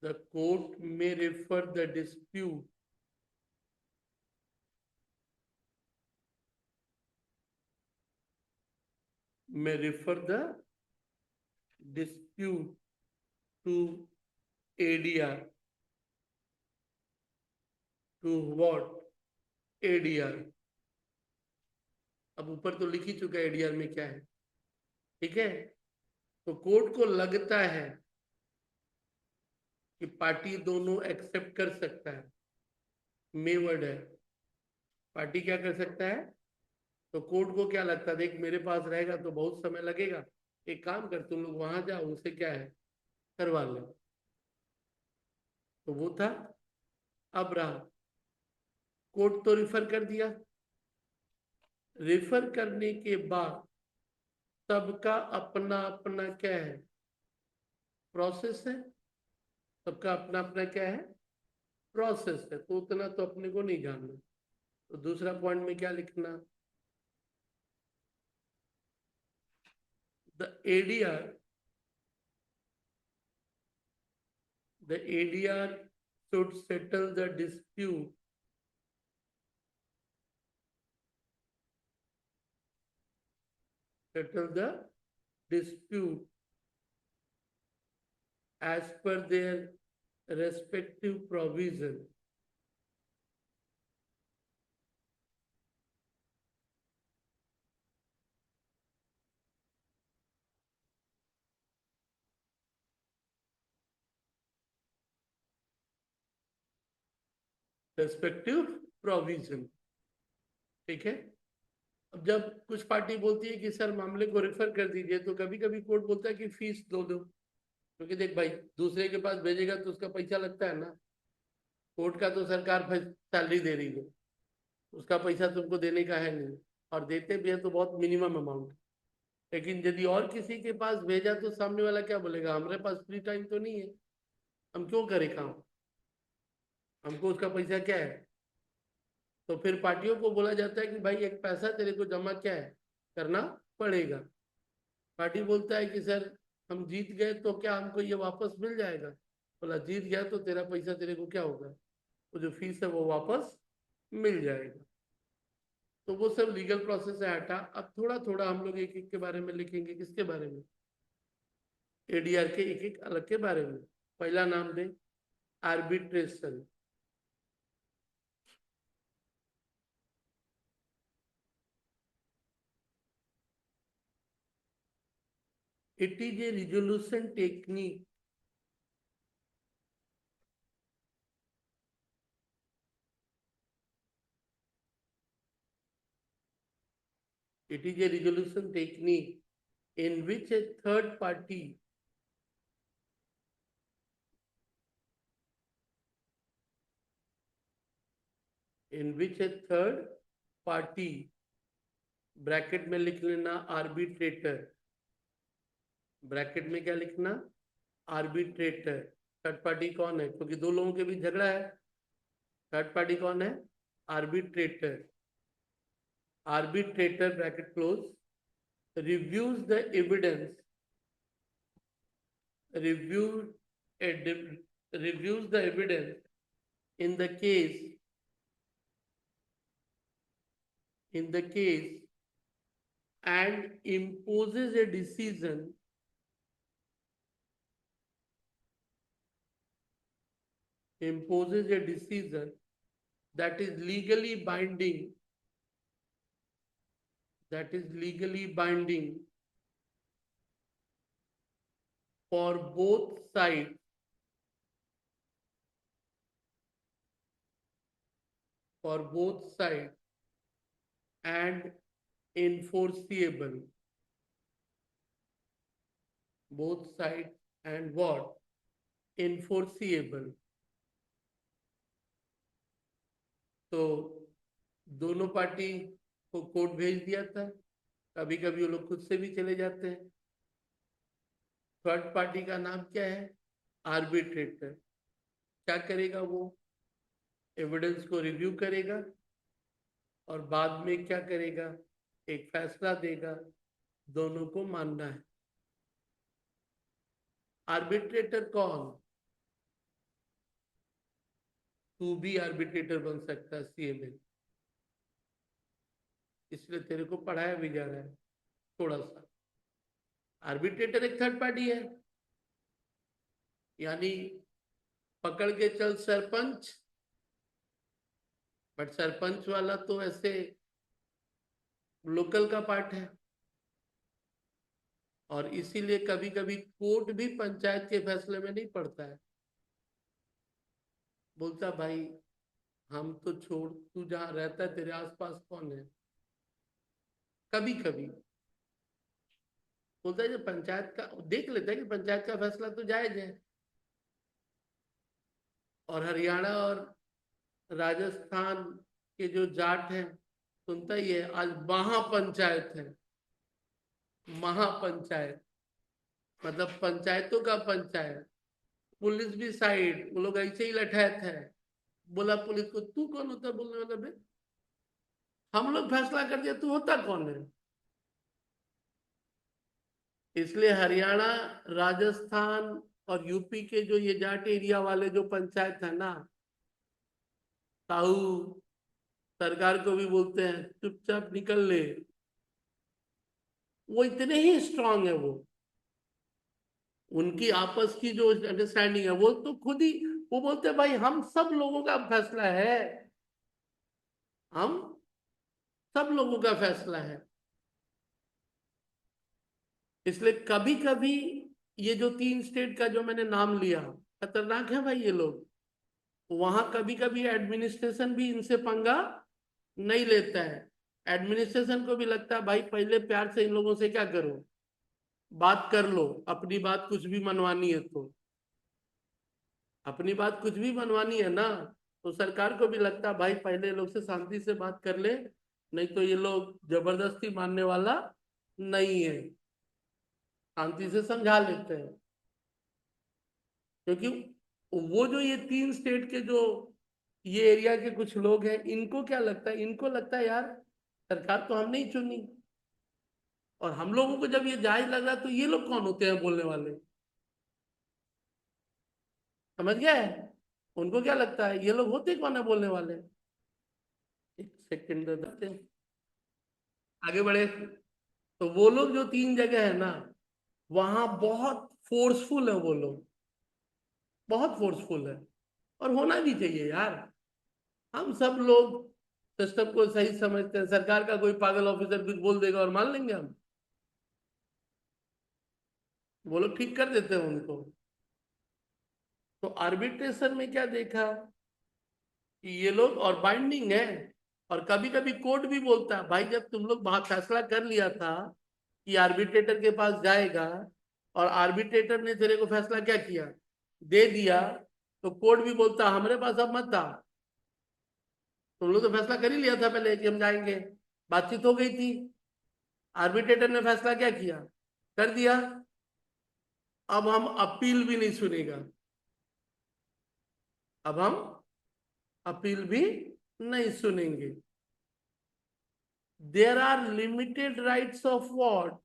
The court may refer the dispute to ADR. To what? ADR. अब ऊपर तो लिख ही चुका है ADR में क्या है, ठीक है। तो कोर्ट को लगता है कि पार्टी दोनों एक्सेप्ट कर सकता है, मे वर्ड है, पार्टी क्या कर सकता है। तो कोर्ट को क्या लगता है, देख मेरे पास रहेगा तो बहुत समय लगेगा, एक काम कर तुम लोग वहां जाओ, उनसे क्या है करवा लो। तो वो था। अब रहा, कोर्ट तो रिफर कर दिया, रिफर करने के बाद सबका अपना अपना क्या है, प्रोसेस है। सबका अपना अपना क्या है, प्रोसेस है। तो उतना तो अपने को नहीं जानना। तो दूसरा पॉइंट में क्या लिखना, the ADR the ADR should settle the dispute as per their respective provision. Respective provision, ठीक है। अब जब कुछ पार्टी बोलती है कि सर मामले को रेफर कर दीजिए, तो कभी कभी कोर्ट बोलता है कि फीस दो, क्योंकि देख भाई दूसरे के पास भेजेगा तो उसका पैसा लगता है ना। कोर्ट का तो सरकार सैलरी दे रही है, उसका पैसा तुमको देने का है नहीं, और देते भी है तो बहुत मिनिमम अमाउंट। लेकिन यदि और किसी के पास भेजा तो सामने वाला क्या बोलेगा, हमारे पास फ्री टाइम तो नहीं है, हम क्यों करें काम, हमको उसका पैसा क्या है। तो फिर पार्टियों को बोला जाता है कि भाई एक पैसा तेरे को जमा क्या है करना पड़ेगा। पार्टी बोलता है कि सर हम जीत गए तो क्या हमको ये वापस मिल जाएगा। बोला जीत गया तो तेरा पैसा तेरे को क्या होगा, वो जो फीस है वो वापस मिल जाएगा। तो वो सब लीगल प्रोसेस है हटा। अब थोड़ा थोड़ा हम लोग एक एक के बारे में लिखेंगे। किसके बारे में, एडीआर के एक एक अलग के बारे में। पहला नाम दे, arbitration. It is a resolution technique it is a resolution technique in which a third party bracket में लिख लेना आर्बिट्रेटर, ब्रैकेट में क्या लिखना, आर्बिट्रेटर। थर्ड पार्टी कौन है, क्योंकि दो लोगों के बीच झगड़ा है, थर्ड पार्टी कौन है, arbitrator. Arbitrator bracket close, reviews the evidence review reviews the evidence in the case in the case and imposes a decision that is legally binding, for both sides, and enforceable, both sides and what, enforceable। तो दोनों party को court भेज दिया था, कभी कभी वो लोग खुद से भी चले जाते हैं। थर्ड पार्टी का नाम क्या है, आर्बिट्रेटर। क्या करेगा वो, एविडेंस को रिव्यू करेगा और बाद में क्या करेगा, एक फैसला देगा, दोनों को मानना है। आर्बिट्रेटर कौन, तू भी आर्बिट्रेटर बन सकता है सीए में, इसलिए तेरे को पढ़ाया भी जा रहा है थोड़ा सा। आर्बिट्रेटर एक थर्ड पार्टी है, यानी पकड़ के चल सरपंच, बट सरपंच वाला तो ऐसे लोकल का पार्ट है, और इसीलिए कभी कभी कोर्ट भी पंचायत के फैसले में नहीं पड़ता है। बोलता भाई हम तो छोड़, तू जहां रहता है तेरे आसपास कौन है, कभी कभी बोलता है जो पंचायत का देख लेता है कि पंचायत का फैसला तो जायज है। और हरियाणा और राजस्थान के जो जाट हैं, सुनता ही है, आज महापंचायत है। महापंचायत मतलब पंचायतों का पंचायत। पुलिस भी साइड, वो लोग ऐसे ही लठैत है। बोला पुलिस को, तू कौन होता है बोलने वाला बे, हम लोग फैसला कर दिया, तू होता कौन है। इसलिए हरियाणा, राजस्थान और यूपी के जो ये जाट एरिया वाले जो पंचायत है ना, ताऊ सरकार को भी बोलते हैं चुपचाप निकल ले, वो इतने ही स्ट्रांग है। वो उनकी आपस की जो अंडरस्टैंडिंग है, वो तो खुद ही वो बोलते हैं भाई हम सब लोगों का फैसला है, हम सब लोगों का फैसला है। इसलिए कभी कभी ये जो 3 स्टेट का जो मैंने नाम लिया, खतरनाक है भाई ये लोग। वहां कभी कभी एडमिनिस्ट्रेशन भी इनसे पंगा नहीं लेता है। एडमिनिस्ट्रेशन को भी लगता है भाई पहले प्यार से इन लोगों से क्या करो, बात कर लो, अपनी बात कुछ भी मनवानी है तो, अपनी बात कुछ भी मनवानी है ना, तो सरकार को भी लगता है भाई पहले लोग से शांति से बात कर ले, नहीं तो ये लोग जबरदस्ती मानने वाला नहीं है, शांति से समझा लेते हैं। क्योंकि वो जो ये 3 स्टेट के जो ये एरिया के कुछ लोग हैं, इनको क्या लगता है, इनको लगता है यार सरकार तो हमने ही चुनी, और हम लोगों को जब ये जायज लग रहा है तो ये लोग कौन होते हैं बोलने वाले। समझ गया है, उनको क्या लगता है ये लोग होते कौन है बोलने वाले। एक सेकंड देते हैं, आगे बढ़े। तो वो लोग जो 3 जगह है ना, वहां बहुत फोर्सफुल है वो लोग, बहुत फोर्सफुल है। और होना भी चाहिए यार, हम सब लोग सिस्टम को सही समझते हैं। सरकार का कोई पागल ऑफिसर कुछ बोल देगा और मान लेंगे हम, वो लोग ठीक कर देते हैं उनको। तो आर्बिट्रेशन में क्या देखा कि ये लोग और बाइंडिंग है, और कभी कभी कोर्ट भी बोलता है भाई जब तुम लोग वहां फैसला कर लिया था कि आर्बिट्रेटर के पास जाएगा, और आर्बिट्रेटर ने तेरे को फैसला क्या किया, दे दिया, तो कोर्ट भी बोलता हमारे पास अब मत था, तुम लोग तो फैसला कर ही लिया था पहले कि हम जाएंगे, बातचीत हो गई थी, आर्बिट्रेटर ने फैसला क्या किया, कर दिया, अब हम अपील भी नहीं सुनेगा, अब हम अपील भी नहीं सुनेंगे। There are limited rights of what,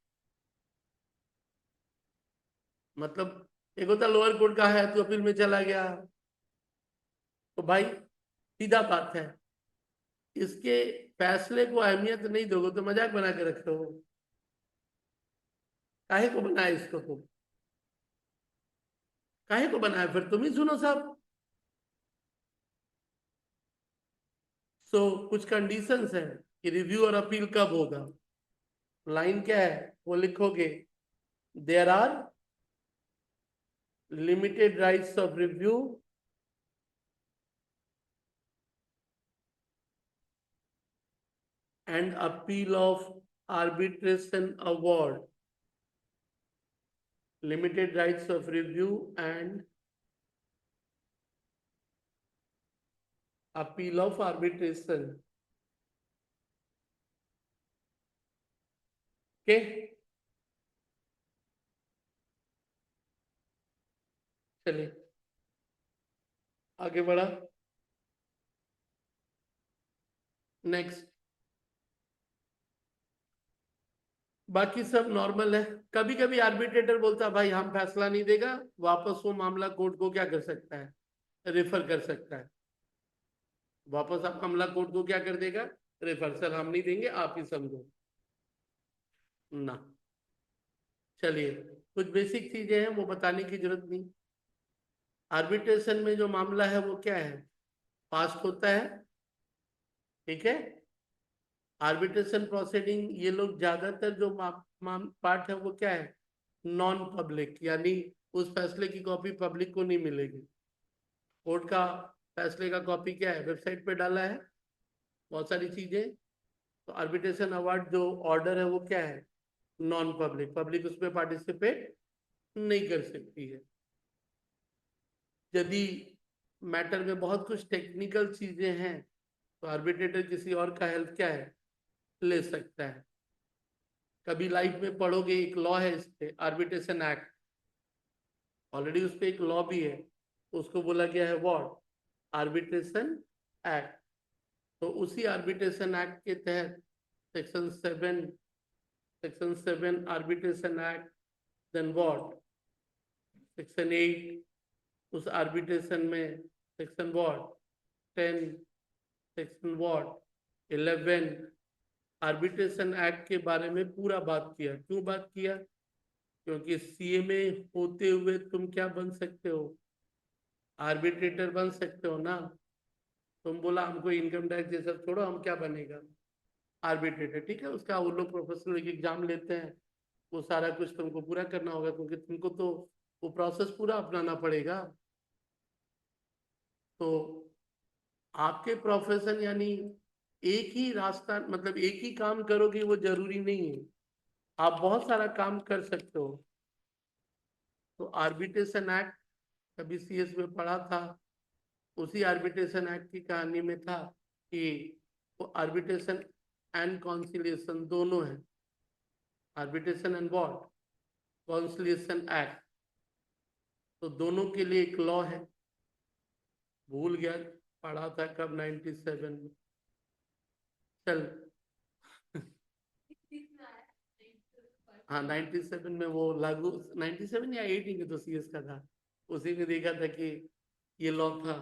मतलब एक होता लोअर कोर्ट का है, तो अपील में चला गया, तो भाई सीधा बात है, इसके फैसले को अहमियत नहीं दोगे तो मजाक बना के रखे हो, काहे को बनाया इसको तुम, काहे को बनाया, फिर तुम ही सुनो सब। सो कुछ कंडीशंस है कि रिव्यू और अपील कब होगा। लाइन क्या है वो लिखोगे, there are limited rights of review and appeal of arbitration award, limited rights of review and appeal of arbitration. Okay, चलिए आगे बढ़ा। नेक्स्ट, बाकी सब नॉर्मल है। कभी कभी आर्बिट्रेटर बोलता है भाई हम फैसला नहीं देगा, वापस वो मामला कोर्ट को क्या कर सकता है, रेफर कर सकता है। वापस आप अमला कोर्ट को क्या कर देगा, रेफर, सर हम नहीं देंगे, आप ही समझो ना। चलिए, कुछ बेसिक चीजें हैं वो बताने की जरूरत नहीं। आर्बिट्रेशन में जो मामला है वो क्या है, पास्ट होता है, ठीक है। आर्बिट्रेशन प्रोसीडिंग, ये लोग ज्यादातर जो पार्ट है वो क्या है, नॉन पब्लिक, यानी उस फैसले की कॉपी पब्लिक को नहीं मिलेगी। कोर्ट का फैसले का कॉपी क्या है, वेबसाइट पे डाला है, बहुत सारी चीजें। तो आर्बिट्रेशन अवार्ड जो ऑर्डर है वो क्या है, नॉन पब्लिक, पब्लिक उसमें पार्टिसिपेट नहीं कर सकती है। यदि मैटर में बहुत कुछ टेक्निकल चीजें हैं तो आर्बिट्रेटर किसी और का हेल्प क्या है, ले सकता है। कभी लाइफ में पढ़ोगे, एक लॉ है इस पे, आर्बिट्रेशन एक्ट, ऑलरेडी उस पे एक लॉ भी है, उसको बोला गया है व्हाट, आर्बिट्रेशन एक्ट। तो उसी आर्बिट्रेशन एक्ट के तहत section 7, section 7 arbitration act, then what, section 8 उस आर्बिट्रेशन में, सेक्शन 10, सेक्शन 11 आर्बिट्रेशन एक्ट के बारे में पूरा बात किया। क्यों बात किया, क्योंकि सीए में होते हुए तुम क्या बन सकते हो, आर्बिट्रेटर बन सकते हो ना। तुम बोला हमको इनकम टैक्स ये सब छोड़ो, हम क्या बनेगा, आर्बिट्रेटर, ठीक है। उसका वो लोग प्रोफेशनल एग्जाम लेते हैं, वो सारा कुछ तुमको पूरा करना होगा, क्योंकि तुमको तो वो प्रोसेस पूरा अपनाना पड़ेगा। तो आपके प्रोफेशन यानी एक ही रास्ता, मतलब एक ही काम करोगे वो जरूरी नहीं है, आप बहुत सारा काम कर सकते हो। तो आर्बिट्रेशन एक्ट कभी सीएस में पढ़ा था, उसी आर्बिट्रेशन एक्ट की कहानी में था कि वो आर्बिट्रेशन एंड कॉन्सिलिएशन दोनों है, arbitration and what, conciliation act, तो दोनों के लिए एक लॉ है। भूल गया, पढ़ा था कब, 97 में, चल। हाँ 97 में वो लागू, 97 या 80 में तो सीएस का था, उसी में देखा था कि ये लॉ था।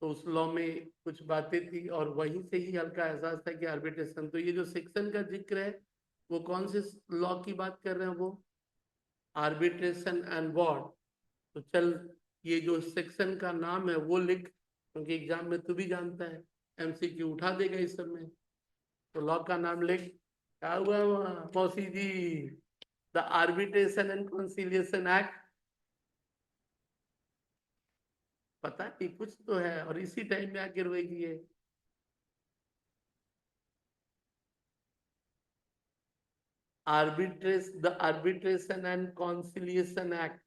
तो उस लॉ में कुछ बातें थी और वहीं से ही हल्का एहसास था कि आर्बिट्रेशन, तो ये जो सेक्शन का जिक्र है वो कौन से लॉ की बात कर रहे हैं, वो आर्बिट्रेशन एंड वॉट। तो चल, ये जो सेक्शन का नाम है वो लिख, क्योंकि एग्जाम में तू भी जानता है एमसीक्यू उठा देगा इस समय। तो लॉ का नाम लिख, क्या हुआ मौसी जी, the arbitration and conciliation act. पता नहीं कुछ तो है, और इसी टाइम में आके रोएगी ये। The arbitration and conciliation act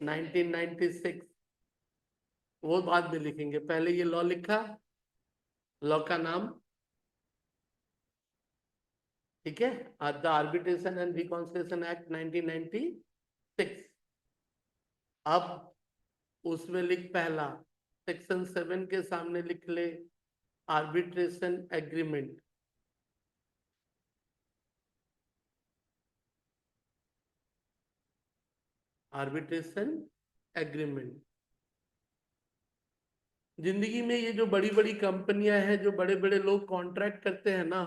1996, वो बाद में लिखेंगे, पहले ये लॉ लिखा, लॉ का नाम, ठीक है, the arbitration and reconciliation act 1996। अब उसमें लिख पहला, सेक्शन 7 के सामने लिख ले आर्बिट्रेशन एग्रीमेंट। आर्बिट्रेशन एग्रीमेंट, जिंदगी में ये जो बड़ी बड़ी कंपनियां हैं, जो बड़े बड़े लोग कॉन्ट्रैक्ट करते हैं ना,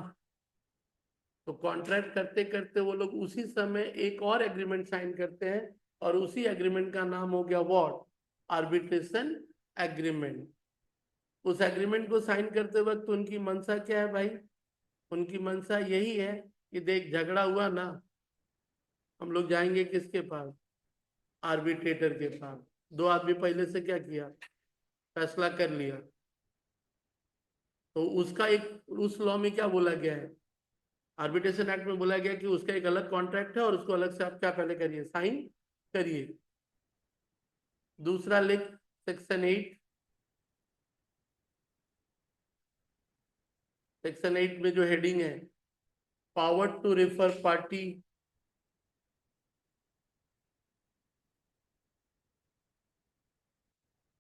तो कॉन्ट्रैक्ट करते करते वो लोग उसी समय एक और एग्रीमेंट साइन करते हैं, और उसी एग्रीमेंट का नाम हो गया व्हाट, आर्बिट्रेशन एग्रीमेंट। उस एग्रीमेंट को साइन करते वक्त उनकी मंशा क्या है भाई, उनकी मंशा यही है कि देख झगड़ा हुआ ना, हम लोग जाएंगे किसके पास, आर्बिट्रेटर के पास। दो आदमी पहले से क्या किया, फैसला कर लिया। तो उसका एक, उस लॉ में क्या बोला गया है, आर्बिट्रेशन एक्ट में बोला गया कि उसका एक अलग कॉन्ट्रैक्ट है और उसको अलग से आप क्या पहले करिए, साइन करिए। दूसरा लिख, सेक्शन 8, सेक्शन 8 में जो हेडिंग है, power to refer party,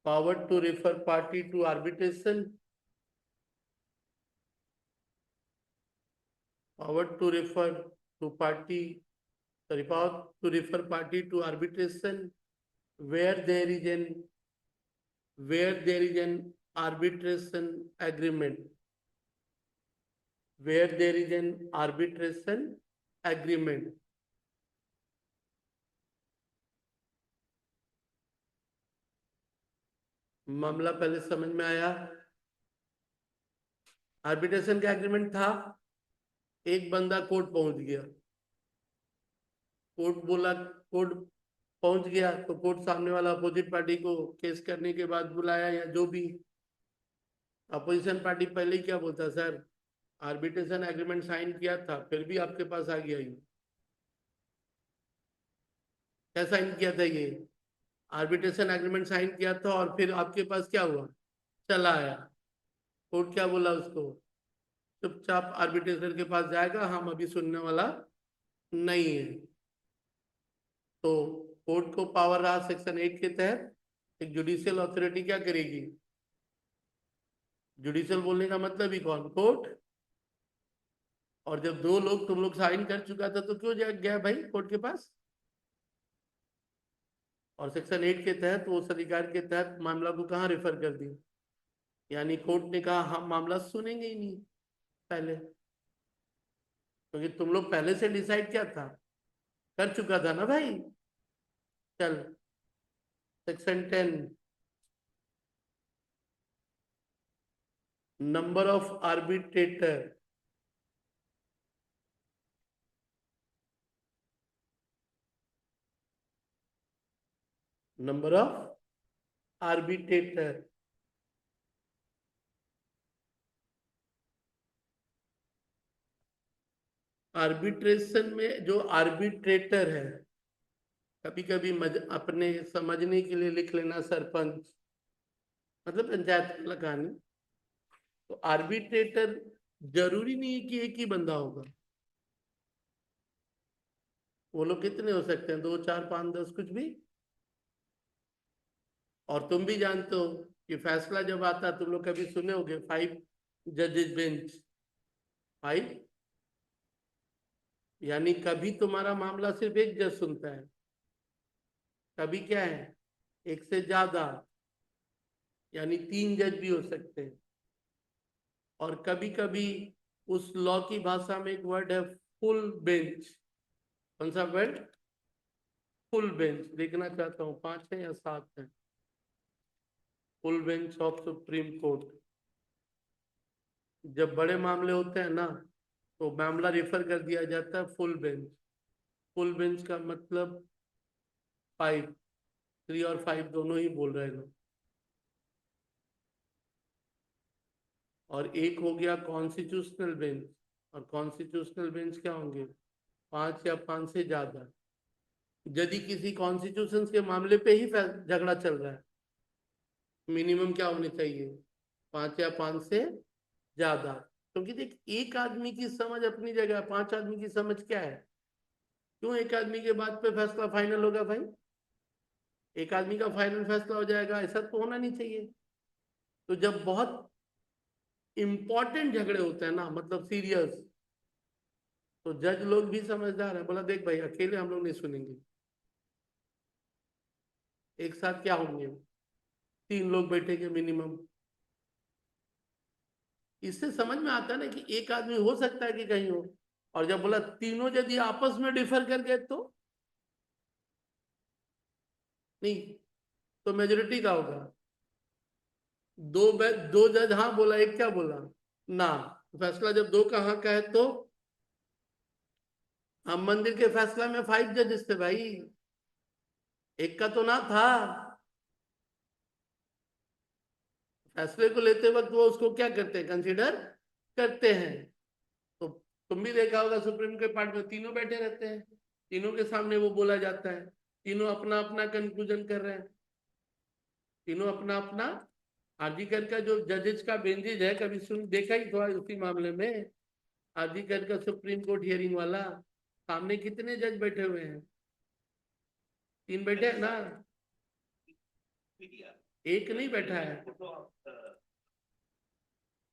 power to refer party to arbitration, power to refer to party, sorry, power to refer party to arbitration where there is an, where there is an arbitration agreement, where there is an arbitration agreement. मामला पहले समझ में आया? Arbitration का agreement था, एक बंदा court पहुंच गया, कोर्ट बोला, कोर्ट पहुंच गया तो कोर्ट सामने वाला अपोजिट पार्टी को केस करने के बाद बुलाया, या जो भी अपोजिशन पार्टी पहले ही क्या बोलता, सर आर्बिट्रेशन एग्रीमेंट साइन किया था फिर भी आपके पास आ गया, ये क्या साइन किया था, ये आर्बिट्रेशन एग्रीमेंट साइन किया था और फिर आपके पास क्या हुआ, चला आया। कोर्ट क्या बोला उसको, चुपचाप आर्बिट्रेटर के पास जाएगा, हम अभी सुनने वाला नहीं है। तो कोर्ट को पावर रहा सेक्शन 8 के तहत, एक जुडिशियल अथॉरिटी क्या करेगी, जुडिशियल बोलने का मतलब ही कौन, कोर्ट। और जब दो लोग, तुम लोग साइन कर चुका था तो क्यों जा गया भाई कोर्ट के पास। और सेक्शन 8 के तहत, वो उस अधिकार के तहत मामला को कहाँ रेफर कर दिया, यानी कोर्ट ने कहा हम मामला सुनेंगे ही नहीं पहले, क्योंकि तुम लोग पहले से डिसाइड क्या था, कर चुका था ना भाई। चल, section 10, number of arbitrator. Number of arbitrator, arbitration में जो आर्बिट्रेटर है, कभी कभी अपने समझने के लिए लिख लेना सरपंच, मतलब पंचायत वाला कहानी। तो आर्बिट्रेटर जरूरी नहीं है कि एक ही बंदा होगा, वो लोग कितने हो सकते हैं, 2 4 5 10 कुछ भी। और तुम भी जानते हो कि फैसला जब आता, तुम लोग कभी सुने होगे 5 जजेस बेंच, 5, यानी कभी तुम्हारा मामला सिर्फ एक जज सुनता है, कभी क्या है, एक से ज्यादा, यानी 3 जज भी हो सकते हैं। और कभी कभी उस लॉ की भाषा में एक वर्ड है फुल बेंच। कौन सा वर्ड, फुल बेंच। देखना चाहता हूँ 5 है या 7 है, full bench of supreme court. जब बड़े मामले होते हैं ना, तो मामला रेफर कर दिया जाता है फुल बेंच। फुल बेंच का मतलब 5, 3 और 5 दोनों ही बोल रहे हैं लोग। और एक हो गया कॉन्स्टिट्यूशनल बेंच, और कॉन्स्टिट्यूशनल बेंच क्या होंगे, 5 या 5 से ज्यादा। यदि किसी कॉन्स्टिट्यूशन के मामले पे ही झगड़ा चल रहा है, मिनिमम क्या होने चाहिए, 5 या 5 से ज्यादा। क्योंकि देख, एक आदमी की समझ अपनी जगह, 5 आदमी की समझ क्या है, क्यों एक आदमी के बात पे फैसला फाइनल होगा भाई, एक आदमी का फाइनल फैसला हो जाएगा, ऐसा तो होना नहीं चाहिए। तो जब बहुत इंपॉर्टेंट झगड़े होते हैं ना, मतलब सीरियस, तो जज लोग भी समझदार है, बोला देख भाई अकेले हम लोग नहीं सुनेंगे, एक साथ क्या होंगे, 3 लोग बैठेंगे मिनिमम। इससे समझ में आता है ना कि एक आदमी हो सकता है कि कहीं हो। और जब बोला तीनों यदि आपस में डिफर कर गए तो नहीं, तो मेजोरिटी का होगा। दो जज हाँ बोला, एक क्या बोला ना। फैसला जब दो का हाँ का है तो, हम मंदिर के फैसला में 5 जजेस थे भाई, एक का तो ना था। फैसले को लेते वक्त वो उसको क्या करते हैं, कंसीडर करते हैं। तो तुम भी देखा होगा सुप्रीम कोर्ट पार्ट में तीनों बैठे रहते हैं, तीनों के सामने वो बोला जाता है, तीनों अपना अपना कंक्लूजन कर रहे हैं, तीनों अपना अपना। आर्जिकर का जो जजेस का बेंचेज है, कभी सुन देखा ही थोड़ा उसी मामले में, आर्जिकर का सुप्रीम कोर्ट हियरिंग वाला, सामने कितने जज बैठे हुए हैं, 3 बैठे हैं ना, एक नहीं बैठा है।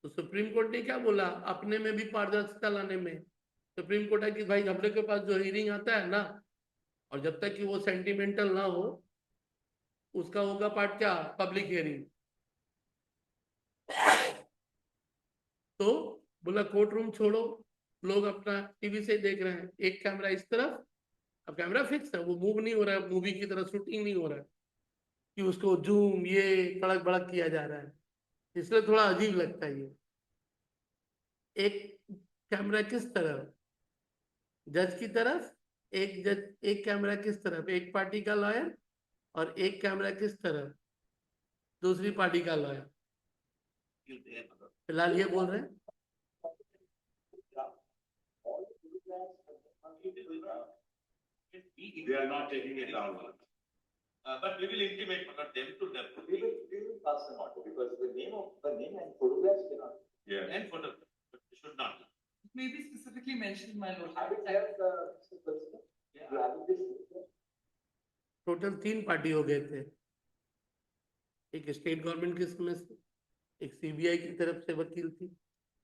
तो सुप्रीम कोर्ट ने क्या बोला, अपने में भी पारदर्शिता लाने में, सुप्रीम कोर्ट है कि भाई हम लोग के पास जो हियरिंग आता है ना, और जब तक कि वो सेंटिमेंटल ना हो, उसका होगा पार्ट क्या, पब्लिक हियरिंग। तो बोला कोर्ट रूम छोड़ो, लोग अपना टीवी से देख रहे हैं, एक कैमरा इस तरफ, अब कैमरा फिक्स है, वो मूव नहीं हो रहा है, मूवी की तरह शूटिंग नहीं हो रहा है कि उसको जूम ये कड़क भड़क किया जा रहा है, इसलिए थोड़ा अजीब लगता है ये। एक कैमरा किस तरफ, जज की तरफ, एक कैमरा किस तरफ, एक पार्टी का लॉयर, और एक कैमरा किस तरफ, दूसरी पार्टी का लॉयर। फिलहाल ये बोल रहे हैं। They are not taking it down. But we will intimate them to them. We will pass an order because the name and photographs cannot. Yeah. And photographs should not. It may be specifically mentioned, my lord. Have it have Mr. President. Yeah. You have this. Total 3 party हो गए थे, एक state government के समय से, एक CBI की तरफ से वकील थी,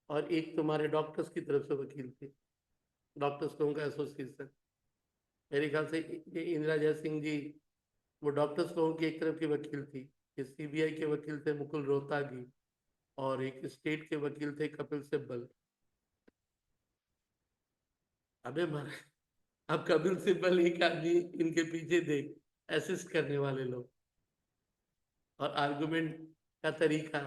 और एक तुम्हारे डॉक्टर्स की तरफ से वकील थी, डॉक्टर्स लोगों का एसोसिएशन। मेरे ख्याल से ये इंदिरा जय सिंह जी वो डॉक्टर्स लोगों की एक तरफ की वकील थी, ये सीबीआई के वकील थे मुकुल रोहतागी, और एक स्टेट के वकील थे कपिल सिब्बल। अबे मारे, अब कपिल सिब्बल एक आदमी इनके पीछे देख, असिस्ट करने वाले लोग, और आर्गुमेंट का तरीका।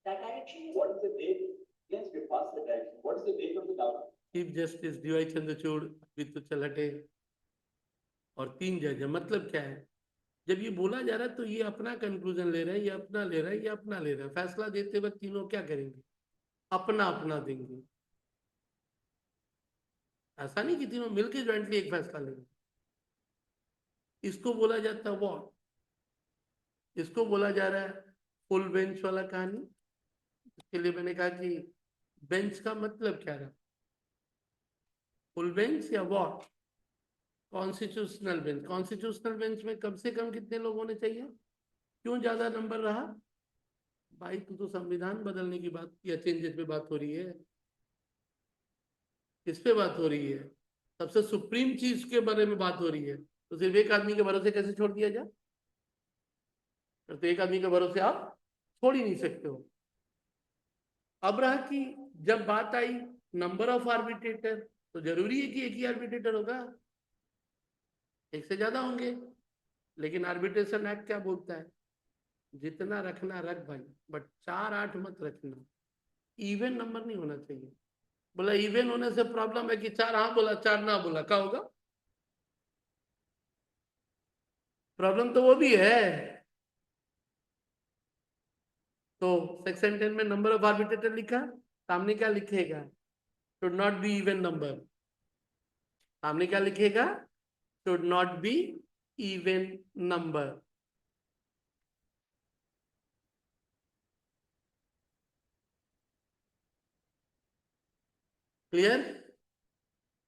That direction. What is the date? Yes, we passed the direction. What is the date of the download? Chief justice DY Chandrachud अभी तो चल हटे, और 3 जज है। मतलब क्या है, जब ये बोला जा रहा है तो ये अपना कंक्लूजन ले रहे हैं, ये अपना ले रहा है, ये अपना ले रहा है। फैसला देते वक्त तीनों क्या करेंगे, अपना अपना देंगे। ऐसा नहीं कि तीनों मिलकर ज्वाइंटली एक फैसला लेंगे। इसको बोला जाता है वॉट, इसको बोला जा रहा है फुल बेंच वाला कहानी। इसके लिए मैंने कहा कि बेंच का मतलब क्या रहा, फुल बेंच या what, constitutional bench. Constitutional bench में कम से कम कितने लोग होने चाहिए, क्यों ज्यादा नंबर रहा भाई? तू तो संविधान बदलने की बात या चेंजेस पे बात हो रही है, किस पे बात हो रही है? सबसे सुप्रीम चीज के बारे में बात हो रही है, तो सिर्फ एक आदमी के भरोसे कैसे छोड़ दिया जाए? तो एक आदमी के भरोसे आप छोड़ ही नहीं सकते हो। अब रहा कि जब बात आई नंबर ऑफ आर्बिट्रेटर, तो जरूरी है कि एक ही आर्बिट्रेटर होगा, एक से ज्यादा होंगे। लेकिन आर्बिट्रेशन एक्ट क्या बोलता है, जितना रखना रख भाई, बट 4-8 मत रखना, इवन नंबर नहीं होना चाहिए। बोला इवन होने से प्रॉब्लम है कि 4 हाँ बोला 4 ना बोला, क्या होगा? प्रॉब्लम तो वो भी है। तो सेक्शन 10 में नंबर ऑफ आर्बिट्रेटर लिखा, सामने क्या लिखेगा, should not be even number. सामने क्या लिखेगा, should not be even number. Clear?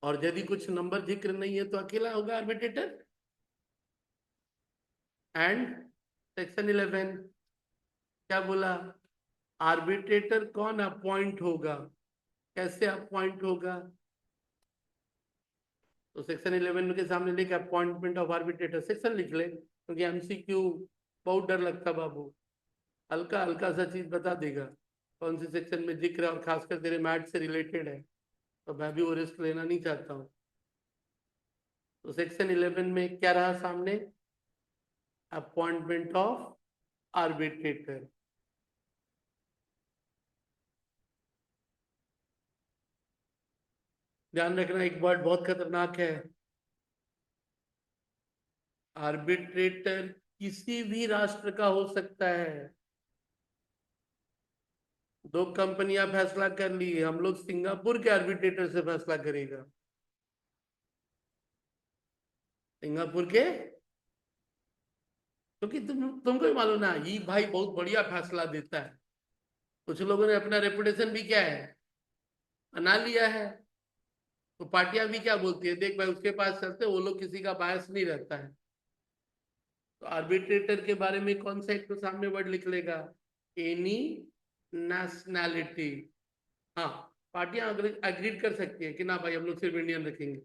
और यदि कुछ नंबर जिक्र नहीं है तो अकेला होगा आर्बिट्रेटर। एंड सेक्शन 11 क्या बोला, आर्बिट्रेटर कौन अपॉइंट होगा, कैसे अपॉइंट होगा? तो सेक्शन 11 के सामने लिखा अपॉइंटमेंट ऑफ आर्बिट्रेटर, सेक्शन लिख ले, क्योंकि एमसीक्यू बहुत डर लगता बाबू, हल्का हल्का सा चीज बता देगा कौन सी सेक्शन में जिक्र है, और खासकर तेरे मैथ से रिलेटेड है, तो मैं भी वो रिस्क लेना नहीं चाहता हूँ। तो सेक्शन 11 में क्या रहा सामने, अपॉइंटमेंट ऑफ आर्बिट्रेटर। ध्यान रखना एक वर्ड बहुत खतरनाक है, आर्बिट्रेटर किसी भी राष्ट्र का हो सकता है। 2 कंपनियां फैसला कर ली, हम लोग सिंगापुर के आर्बिट्रेटर से फैसला करेगा, सिंगापुर के, क्योंकि तुमको ही मालूम ना, ये भाई बहुत बढ़िया फैसला देता है। कुछ लोगों ने अपना रेपुटेशन भी क्या है, बना लिया है, तो पार्टियां भी क्या बोलती है, देख भाई उसके पास चलते, वो लोग किसी का बायस नहीं रहता है। तो आर्बिट्रेटर के बारे में कौन सा एक तो सामने वर्ड लिख लेगा, एनी नेशनैलिटी। हाँ, पार्टियां अग्रीड कर सकती है कि ना भाई हम लोग सिर्फ इंडियन रखेंगे,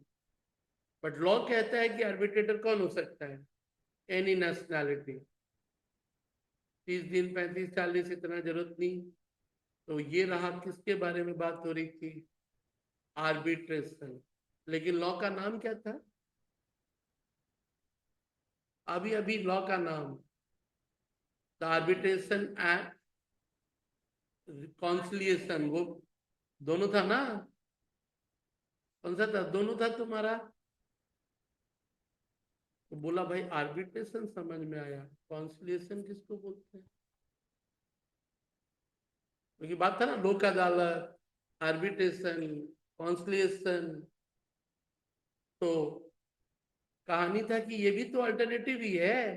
बट लॉ कहता है कि आर्बिट्रेटर कौन हो सकता है, एनी नेशनैलिटी। 30 दिन 35 40 इतना जरूरत नहीं। तो ये रहा, किसके बारे में बात हो रही थी? आर्बिट्रेशन। लेकिन लॉ का नाम क्या था? अभी अभी लॉ का नाम, द आर्बिट्रेशन एंड कॉन्सिलिएशन, वो दोनों था ना? कौन सा था? दोनों था तुम्हारा। तो बोला भाई आर्बिट्रेशन समझ में आया, कॉन्सिलिएशन किसको बोलते हैं? क्योंकि बात था ना, लोक अदालत, आर्बिट्रेशन, कॉन्सिलिएशन। तो कहानी था कि ये भी तो अल्टरनेटिव ही है।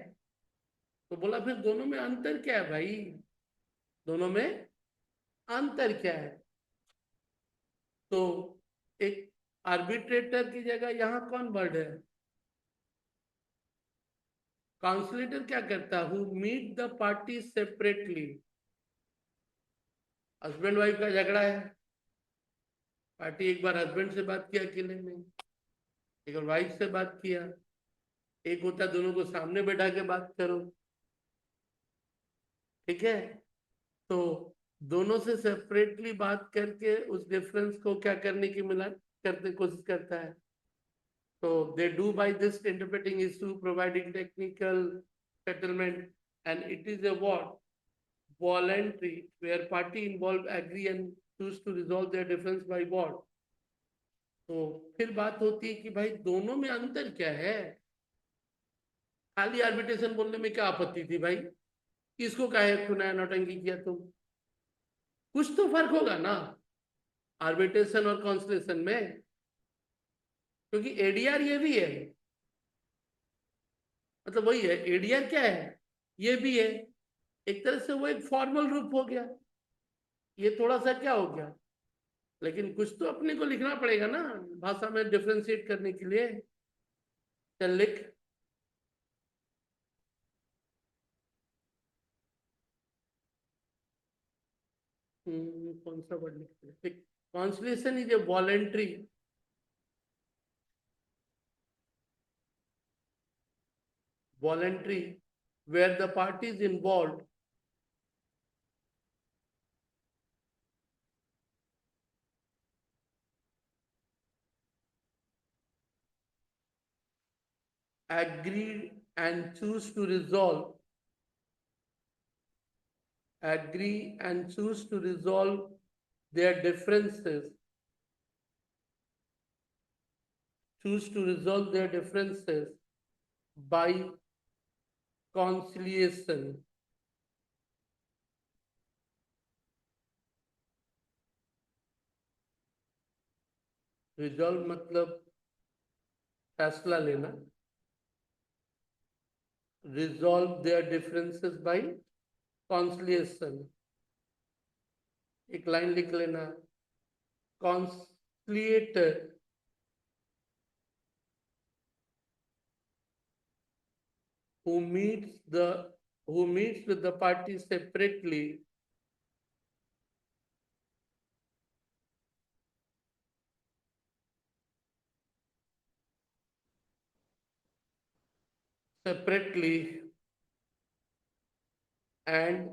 तो बोला फिर दोनों में अंतर क्या है भाई? दोनों में अंतर क्या है? तो एक आर्बिट्रेटर की जगह यहाँ कौन वर्ड है? काउंसलेटर क्या करता है? Who meet the party separately. Husband wife का झगड़ा है, पार्टी एक बार हस्बैंड से बात किया अकेले में, एक बार वाइफ से बात किया। एक होता है दोनों को सामने बैठा के बात करो, ठीक है? तो दोनों से सेपरेटली बात करके उस डिफरेंस को क्या करने की मिला करते कोशिश करता है। तो they do by this interpreting issue, providing technical settlement, and it is a what? Voluntary, where party involved agree and choose to resolve their difference by what? तो फिर बात होती है कि भाई दोनों में अंतर क्या है? खाली आर्बिट्रेशन बोलने में क्या आपत्ति थी भाई? किसको काहे खुनाया नौटंकी किया तुम? कुछ तो फर्क होगा ना आर्बिट्रेशन और कॉन्सलेशन में, क्योंकि एडीआर ये भी है, मतलब वही है। एडीआर क्या है? ये भी है। एक तरह से वो एक फॉर्मल रूप हो गया, ये थोड़ा सा क्या हो गया, लेकिन कुछ तो अपने को लिखना पड़ेगा ना भाषा में डिफ्रेंशिएट करने के लिए। चल लिख। कौन सा वर्ड लिखते हैं? Constellation is a voluntary, voluntary, where the parties involved agree and choose to resolve, agree and choose to resolve their differences, choose to resolve their differences by conciliation. Resolve मतलब फैसला लेना, resolve their differences by conciliation। एक line लिख लेना, conciliator who meets with the parties separately and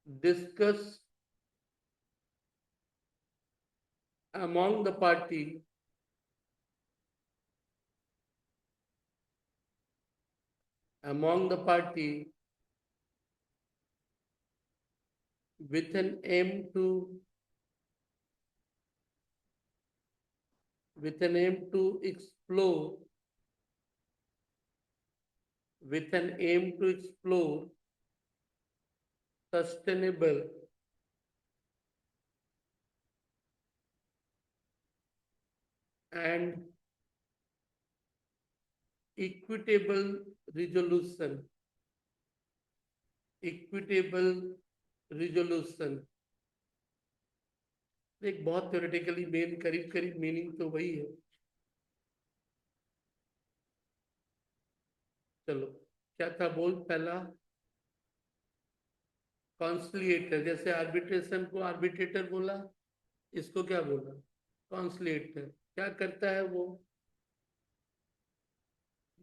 discuss among the party with an aim to explore sustainable and equitable resolution, एक बहुत theoretically main करीब करीब मीनिंग तो वही है। चलो क्या था बोल पहला? कॉन्सलिएटर, जैसे आर्बिट्रेशन को आर्बिट्रेटर बोला, इसको क्या बोला? कॉन्सलिएटर। क्या करता है वो?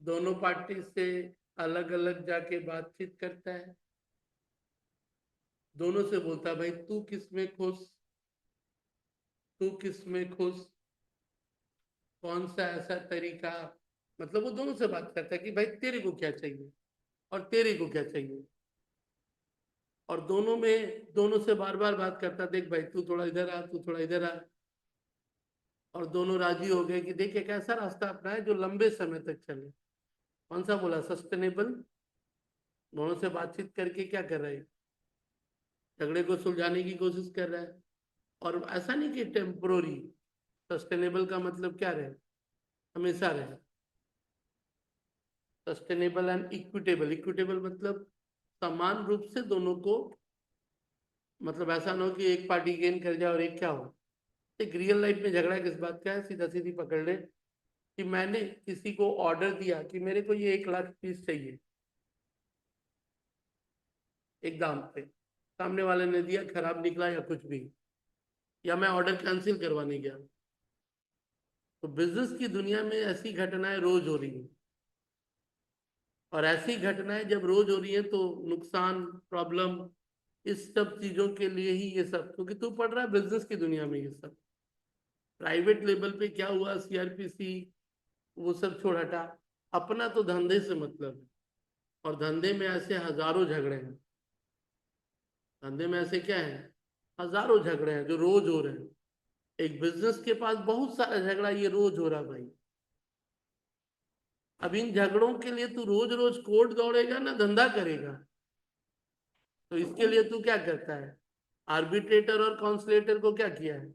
दोनों पार्टी से अलग अलग जाके बातचीत करता है, दोनों से बोलता है भाई तू किस में खुश, तू किस में खुश, कौन सा ऐसा तरीका, मतलब वो दोनों से बात करता है कि भाई तेरे को क्या चाहिए और तेरे को क्या चाहिए, और दोनों में दोनों से बार बार बात करता, देख भाई तू थोड़ा इधर आ, तू थोड़ा इधर आ, और दोनों राजी हो गए कि देख एक ऐसा रास्ता अपनाए जो लंबे समय तक चले। कौन सा बोला, सस्टेनेबल। दोनों से बातचीत करके क्या कर रहे हैं, झगड़े को सुलझाने की कोशिश कर रहा है, और ऐसा नहीं कि टेम्पोररी। सस्टेनेबल का मतलब क्या रहे, हमेशा रहे। सस्टेनेबल एंड इक्विटेबल, इक्विटेबल मतलब समान रूप से दोनों को, मतलब ऐसा ना हो कि एक पार्टी गेन कर जाए और एक क्या हो। एक रियल लाइफ में झगड़ा किस बात का है, सीधा सीधी पकड़ ले कि मैंने किसी को ऑर्डर दिया कि मेरे को ये 1 लाख पीस चाहिए एक दाम पे, सामने वाले ने दिया, खराब निकला या कुछ भी, या मैं ऑर्डर कैंसिल करवाने गया। तो बिजनेस की दुनिया में ऐसी घटनाएं रोज हो रही हैं, और ऐसी घटनाएं जब रोज हो रही हैं तो नुकसान, प्रॉब्लम, इस सब चीजों के लिए ही ये सब, क्योंकि तू पढ़ रहा है बिजनेस की दुनिया में ये सब। प्राइवेट लेवल पे क्या हुआ, सीआरपीसी, वो सब छोड़ हटा, अपना तो धंधे से मतलब है। और धंधे में ऐसे हजारों झगड़े हैं, धंधे में ऐसे क्या है, हजारों झगड़े हैं जो रोज हो रहे हैं। एक बिजनेस के पास बहुत सारा झगड़ा ये रोज हो रहा भाई। अब इन झगड़ों के लिए तू रोज रोज कोर्ट दौड़ेगा ना, धंधा करेगा। तो इसके लिए तू क्या करता है, आर्बिट्रेटर और कॉन्सुलेटर को क्या किया है,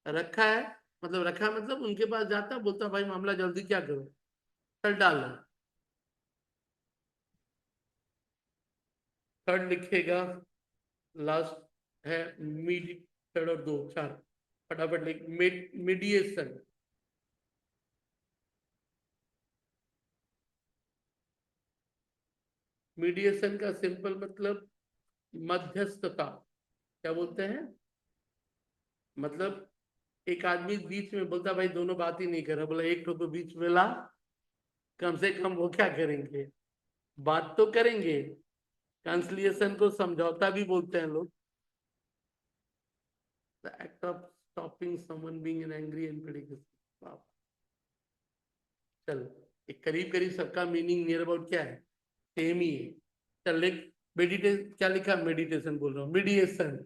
रखा है। मतलब रखा मतलब उनके पास जाता, बोलता भाई मामला जल्दी क्या करो, चल डालो। थर्ड लिखेगा, लास्ट है मीड, थर्ड और दो चार, फटाफट लिख, मीडिएशन। मीडिएशन का सिंपल मतलब मध्यस्थता। क्या बोलते हैं, मतलब एक आदमी बीच में बोलता भाई दोनों बात ही नहीं कर रहा, बोला एक को बीच में ला, कम से कम वो क्या करेंगे, बात तो करेंगे। कंसलिएशन को समझौता भी बोलते हैं लोग। The act of stopping someone being an angry and predication. चल, एक करीब करीब सबका मीनिंग नियर अबाउट क्या है, सेम ही है। चल लिख, मेडिटेशन क्या लिखा, मेडिटेशन बोल रहा हूँ, मीडिएशन।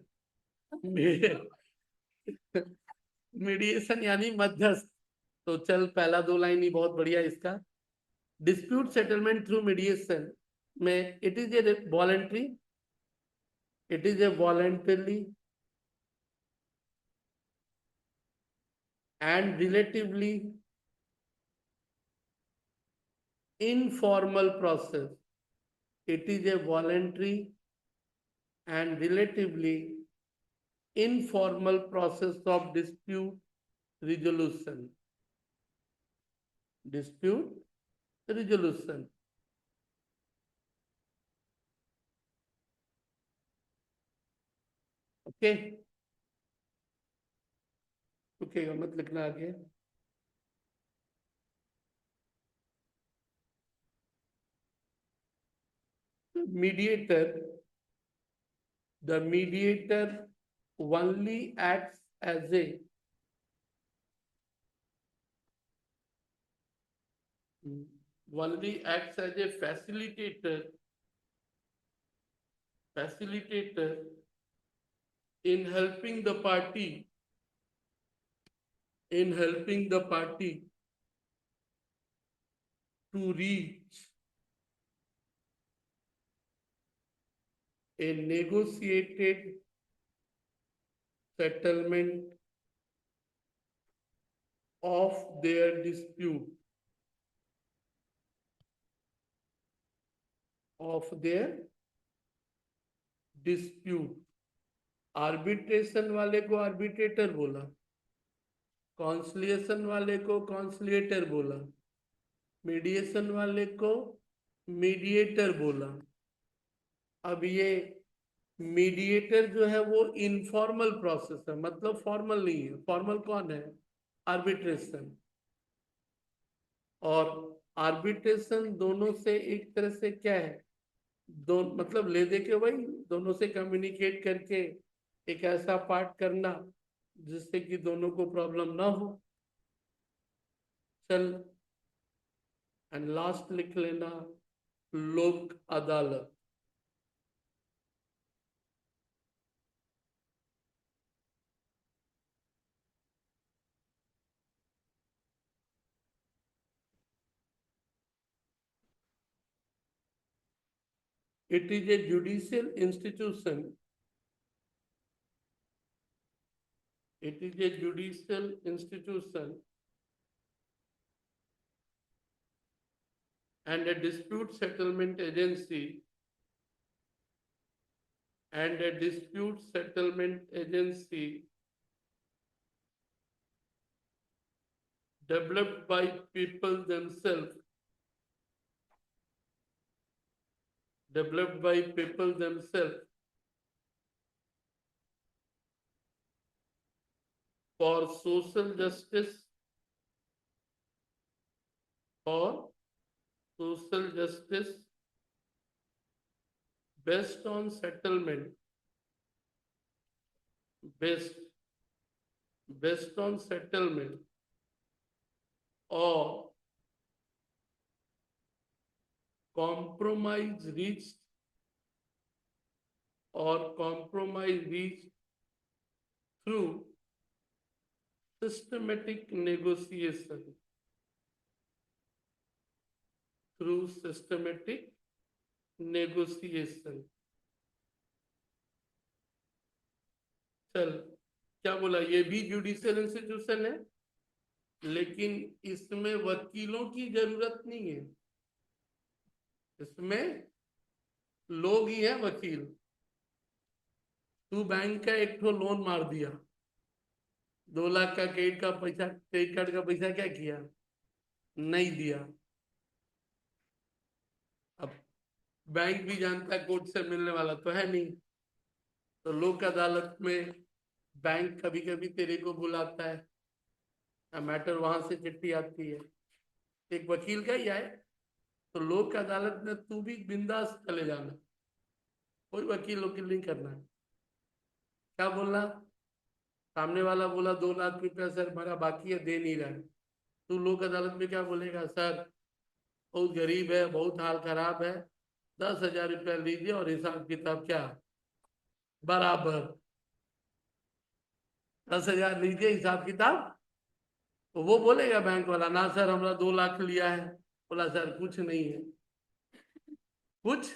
मीडिएशन यानी मध्यस्थ। तो चल पहला 2 लाइन ही बहुत बढ़िया इसका। डिस्प्यूट सेटलमेंट थ्रू मीडिएशन में it is A voluntary, it is A voluntarily and relatively informal process. It is a voluntary and relatively informal process of dispute resolution. Dispute resolution. Okay. रुकेगा मत, लिखना आगे। Mediator, the mediator only acts as a facilitator in helping the party, to reach a negotiated settlement of their dispute, arbitration वाले को arbitrator बोला, कॉन्सलिएशन वाले को कॉन्सलिएटर बोला, मीडिएशन वाले को मीडिएटर बोला। अब ये मीडिएटर जो है वो इनफॉर्मल प्रोसेस है, मतलब फॉर्मल नहीं है। फॉर्मल कौन है, आर्बिट्रेशन। और आर्बिट्रेशन दोनों से एक तरह से क्या है, दो मतलब ले दे के वही दोनों से कम्युनिकेट करके एक ऐसा पार्ट करना जिससे कि दोनों को प्रॉब्लम ना हो। चल, एंड लास्ट लिख लेना लोक अदालत। It is a judicial institution. It is a judicial institution and a dispute settlement agency developed by people themselves for social justice, based on settlement, based on settlement or compromise reached through systematic negotiation, चल, क्या बोला, ये भी judicial institution है लेकिन इसमें वकीलों की जरूरत नहीं है, इसमें लोग ही हैं वकील। तू बैंक का एक ठो लोन मार दिया, 2 लाख का क्रेडिट कार्ड का पैसा क्या किया, नहीं दिया। अब बैंक भी जानता है कोर्ट से मिलने वाला तो है नहीं, तो लोक अदालत में बैंक कभी कभी तेरे को बुलाता है, मैटर वहां से चिट्ठी आती है, एक वकील का ही आए, तो लोक अदालत में तू भी बिंदास चले जाना, कोई वकील नहीं करना है। क्या बोलना, सामने वाला बोला 2 लाख रुपया सर हमारा बाकी है, दे नहीं रहा है, तू लोक अदालत में क्या बोलेगा, सर बहुत गरीब है, बहुत हाल खराब है, 10,000 रुपया लीजिए और हिसाब किताब क्या बराबर, 10,000 लीजिए हिसाब किताब। तो वो बोलेगा बैंक वाला, ना सर हमरा 2 लाख लिया है, बोला सर कुछ नहीं है, कुछ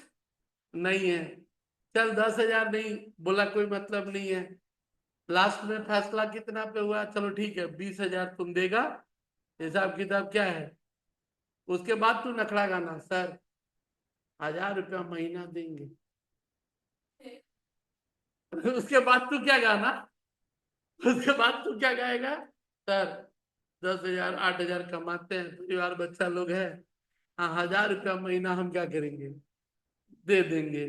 नहीं है, चल 10,000 नहीं, बोला कोई मतलब नहीं है, लास्ट में फैसला कितना पे हुआ, चलो ठीक है 20,000 तुम देगा, हिसाब किताब क्या है। उसके बाद तू नखड़ा गाना, सर 1,000 रुपया महीना देंगे। उसके बाद तू क्या गाना, उसके बाद तू क्या गाएगा, सर 10,000 8,000 कमाते हैं, परिवार बच्चा लोग है, हाँ 1,000 रुपया महीना हम क्या करेंगे, दे देंगे।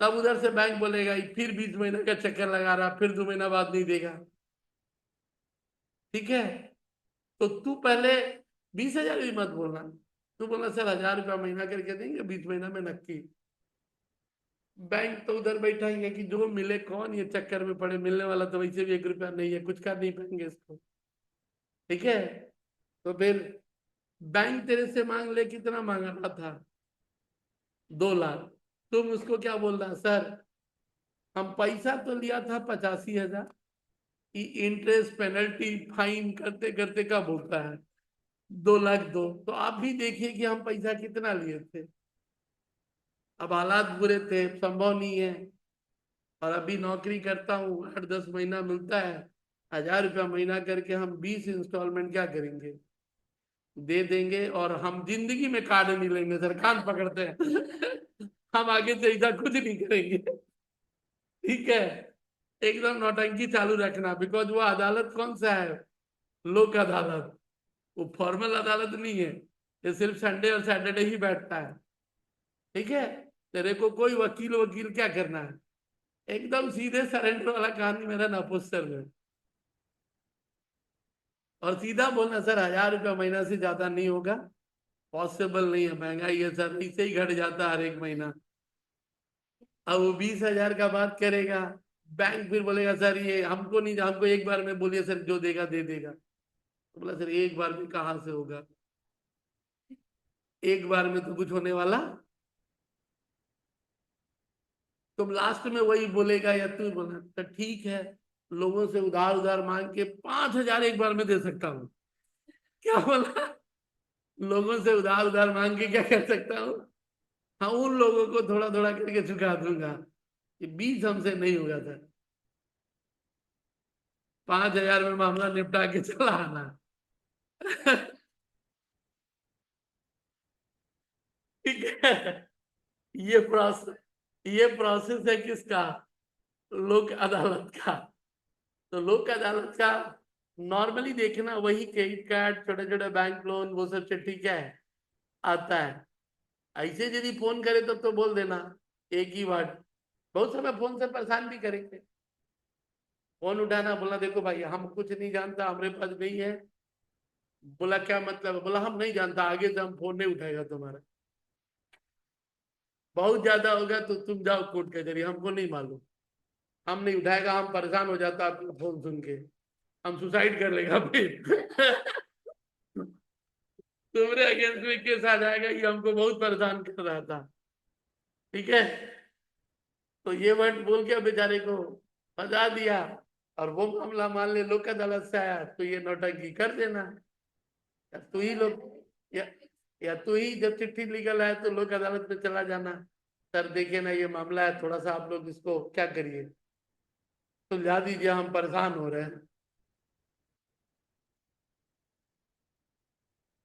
तब उधर से बैंक बोलेगा फिर 20 महीने का चक्कर लगा रहा, फिर 2 महीना बाद नहीं देगा, ठीक है। तो तू पहले 20,000 भी मत बोलना, तू बोलना सर 1,000 रुपया महीना करके देंगे 20 महीना में नक्की। बैंक तो उधर बैठा ही है कि जो मिले, कौन ये चक्कर में पड़े, मिलने वाला तो वैसे भी 1 रुपया नहीं है, कुछ कर नहीं पाएंगे इसको, ठीक है। तो फिर बैंक तेरे से मांग ले, कितना मांगा रहा था, 2 लाख, तुम उसको क्या बोल रहा, सर हम पैसा तो लिया था 85,000, इंटरेस्ट पेनल्टी फाइन करते करते कब होता है 2 लाख दो, तो आप भी देखिए कि हम पैसा कितना लिए थे। अब हालात बुरे थे, संभव नहीं है, और अभी नौकरी करता हूँ 8-10 महीना मिलता है, 1,000 रुपया महीना करके हम 20 इंस्टॉलमेंट क्या करेंगे, दे देंगे, और हम जिंदगी में कार्ड नहीं लेंगे सर, कान पकड़ते हैं हम आगे से ऐसा कुछ नहीं करेंगे, ठीक है। एकदम नौटंकी चालू रखना, बिकॉज वो अदालत कौन सा है, लोक अदालत, वो फॉर्मल अदालत नहीं है, ये सिर्फ संडे और सैटरडे ही बैठता है, ठीक है। तेरे को कोई वकील वकील क्या करना है, एकदम सीधे सरेंडर वाला कहानी मेरा नापुस्तर में, और सीधा बोलना सर 1,000 रुपया महीना से ज्यादा नहीं होगा, पॉसिबल नहीं है, महंगाई है सर, इसे ही घट जाता हर एक महीना। अब वो 20,000 का बात करेगा, बैंक फिर बोलेगा सर ये हमको नहीं, हमको एक बार में बोलिए सर, जो देगा दे देगा। तो बोला सर एक बार में कहाँ से होगा, एक बार में तो कुछ होने वाला। तुम लास्ट में वही बोलेगा या तू बोला तो ठीक है, लोगों से उधार उधार मांग के 5,000 एक बार में दे सकता हूँ। क्या बोला, लोगों से उधार उधार मांग के क्या कर सकता हूँ? हाँ, उन लोगों को थोड़ा थोड़ा करके चुका दूंगा। ये 20 हमसे नहीं होगा सर, 5,000 में मामला निपटा के चला आना। ठीक है। ये प्रोसेस है किसका, लोक अदालत का। तो लोक अदालत का नॉर्मली देखना वही क्रेडिट कार्ड, छोटे छोटे बैंक लोन, वो सब चिट्ठी क्या है आता है। ऐसे यदि फोन करे तो बोल देना एक ही वर्ड। बहुत समय फोन से परेशान भी करेंगे, फोन उठाना, बोला देखो भाई हम कुछ नहीं जानता, हमारे पास नहीं है। बोला क्या मतलब है? बोला हम नहीं जानता, आगे से हम फोन नहीं उठाएगा तुम्हारा। बहुत ज्यादा होगा तो तुम जाओ कोर्ट कचहरी, हमको नहीं मालूम, हम नहीं उठाएगा, हम परेशान हो जाता आपका फोन सुन के, हम सुसाइड कर लेगा फिर। तुम्हारे अगेंस्ट में केस आ जाएगा, ये हमको बहुत परेशान कर रहा था। ठीक है, तो ये वर्ड बोल के बेचारे को फंसा दिया। और वो मामला मान ले लोक अदालत से आया तो ये नौटंकी कर देना, या तू ही लोग, या, या तू ही जब चिट्ठी लीगल आए तो लोक अदालत में चला जाना, सर देखिए ना ये मामला है, थोड़ा सा आप लोग इसको क्या करिए, सुलझा दीजिए, हम परेशान हो रहे हैं।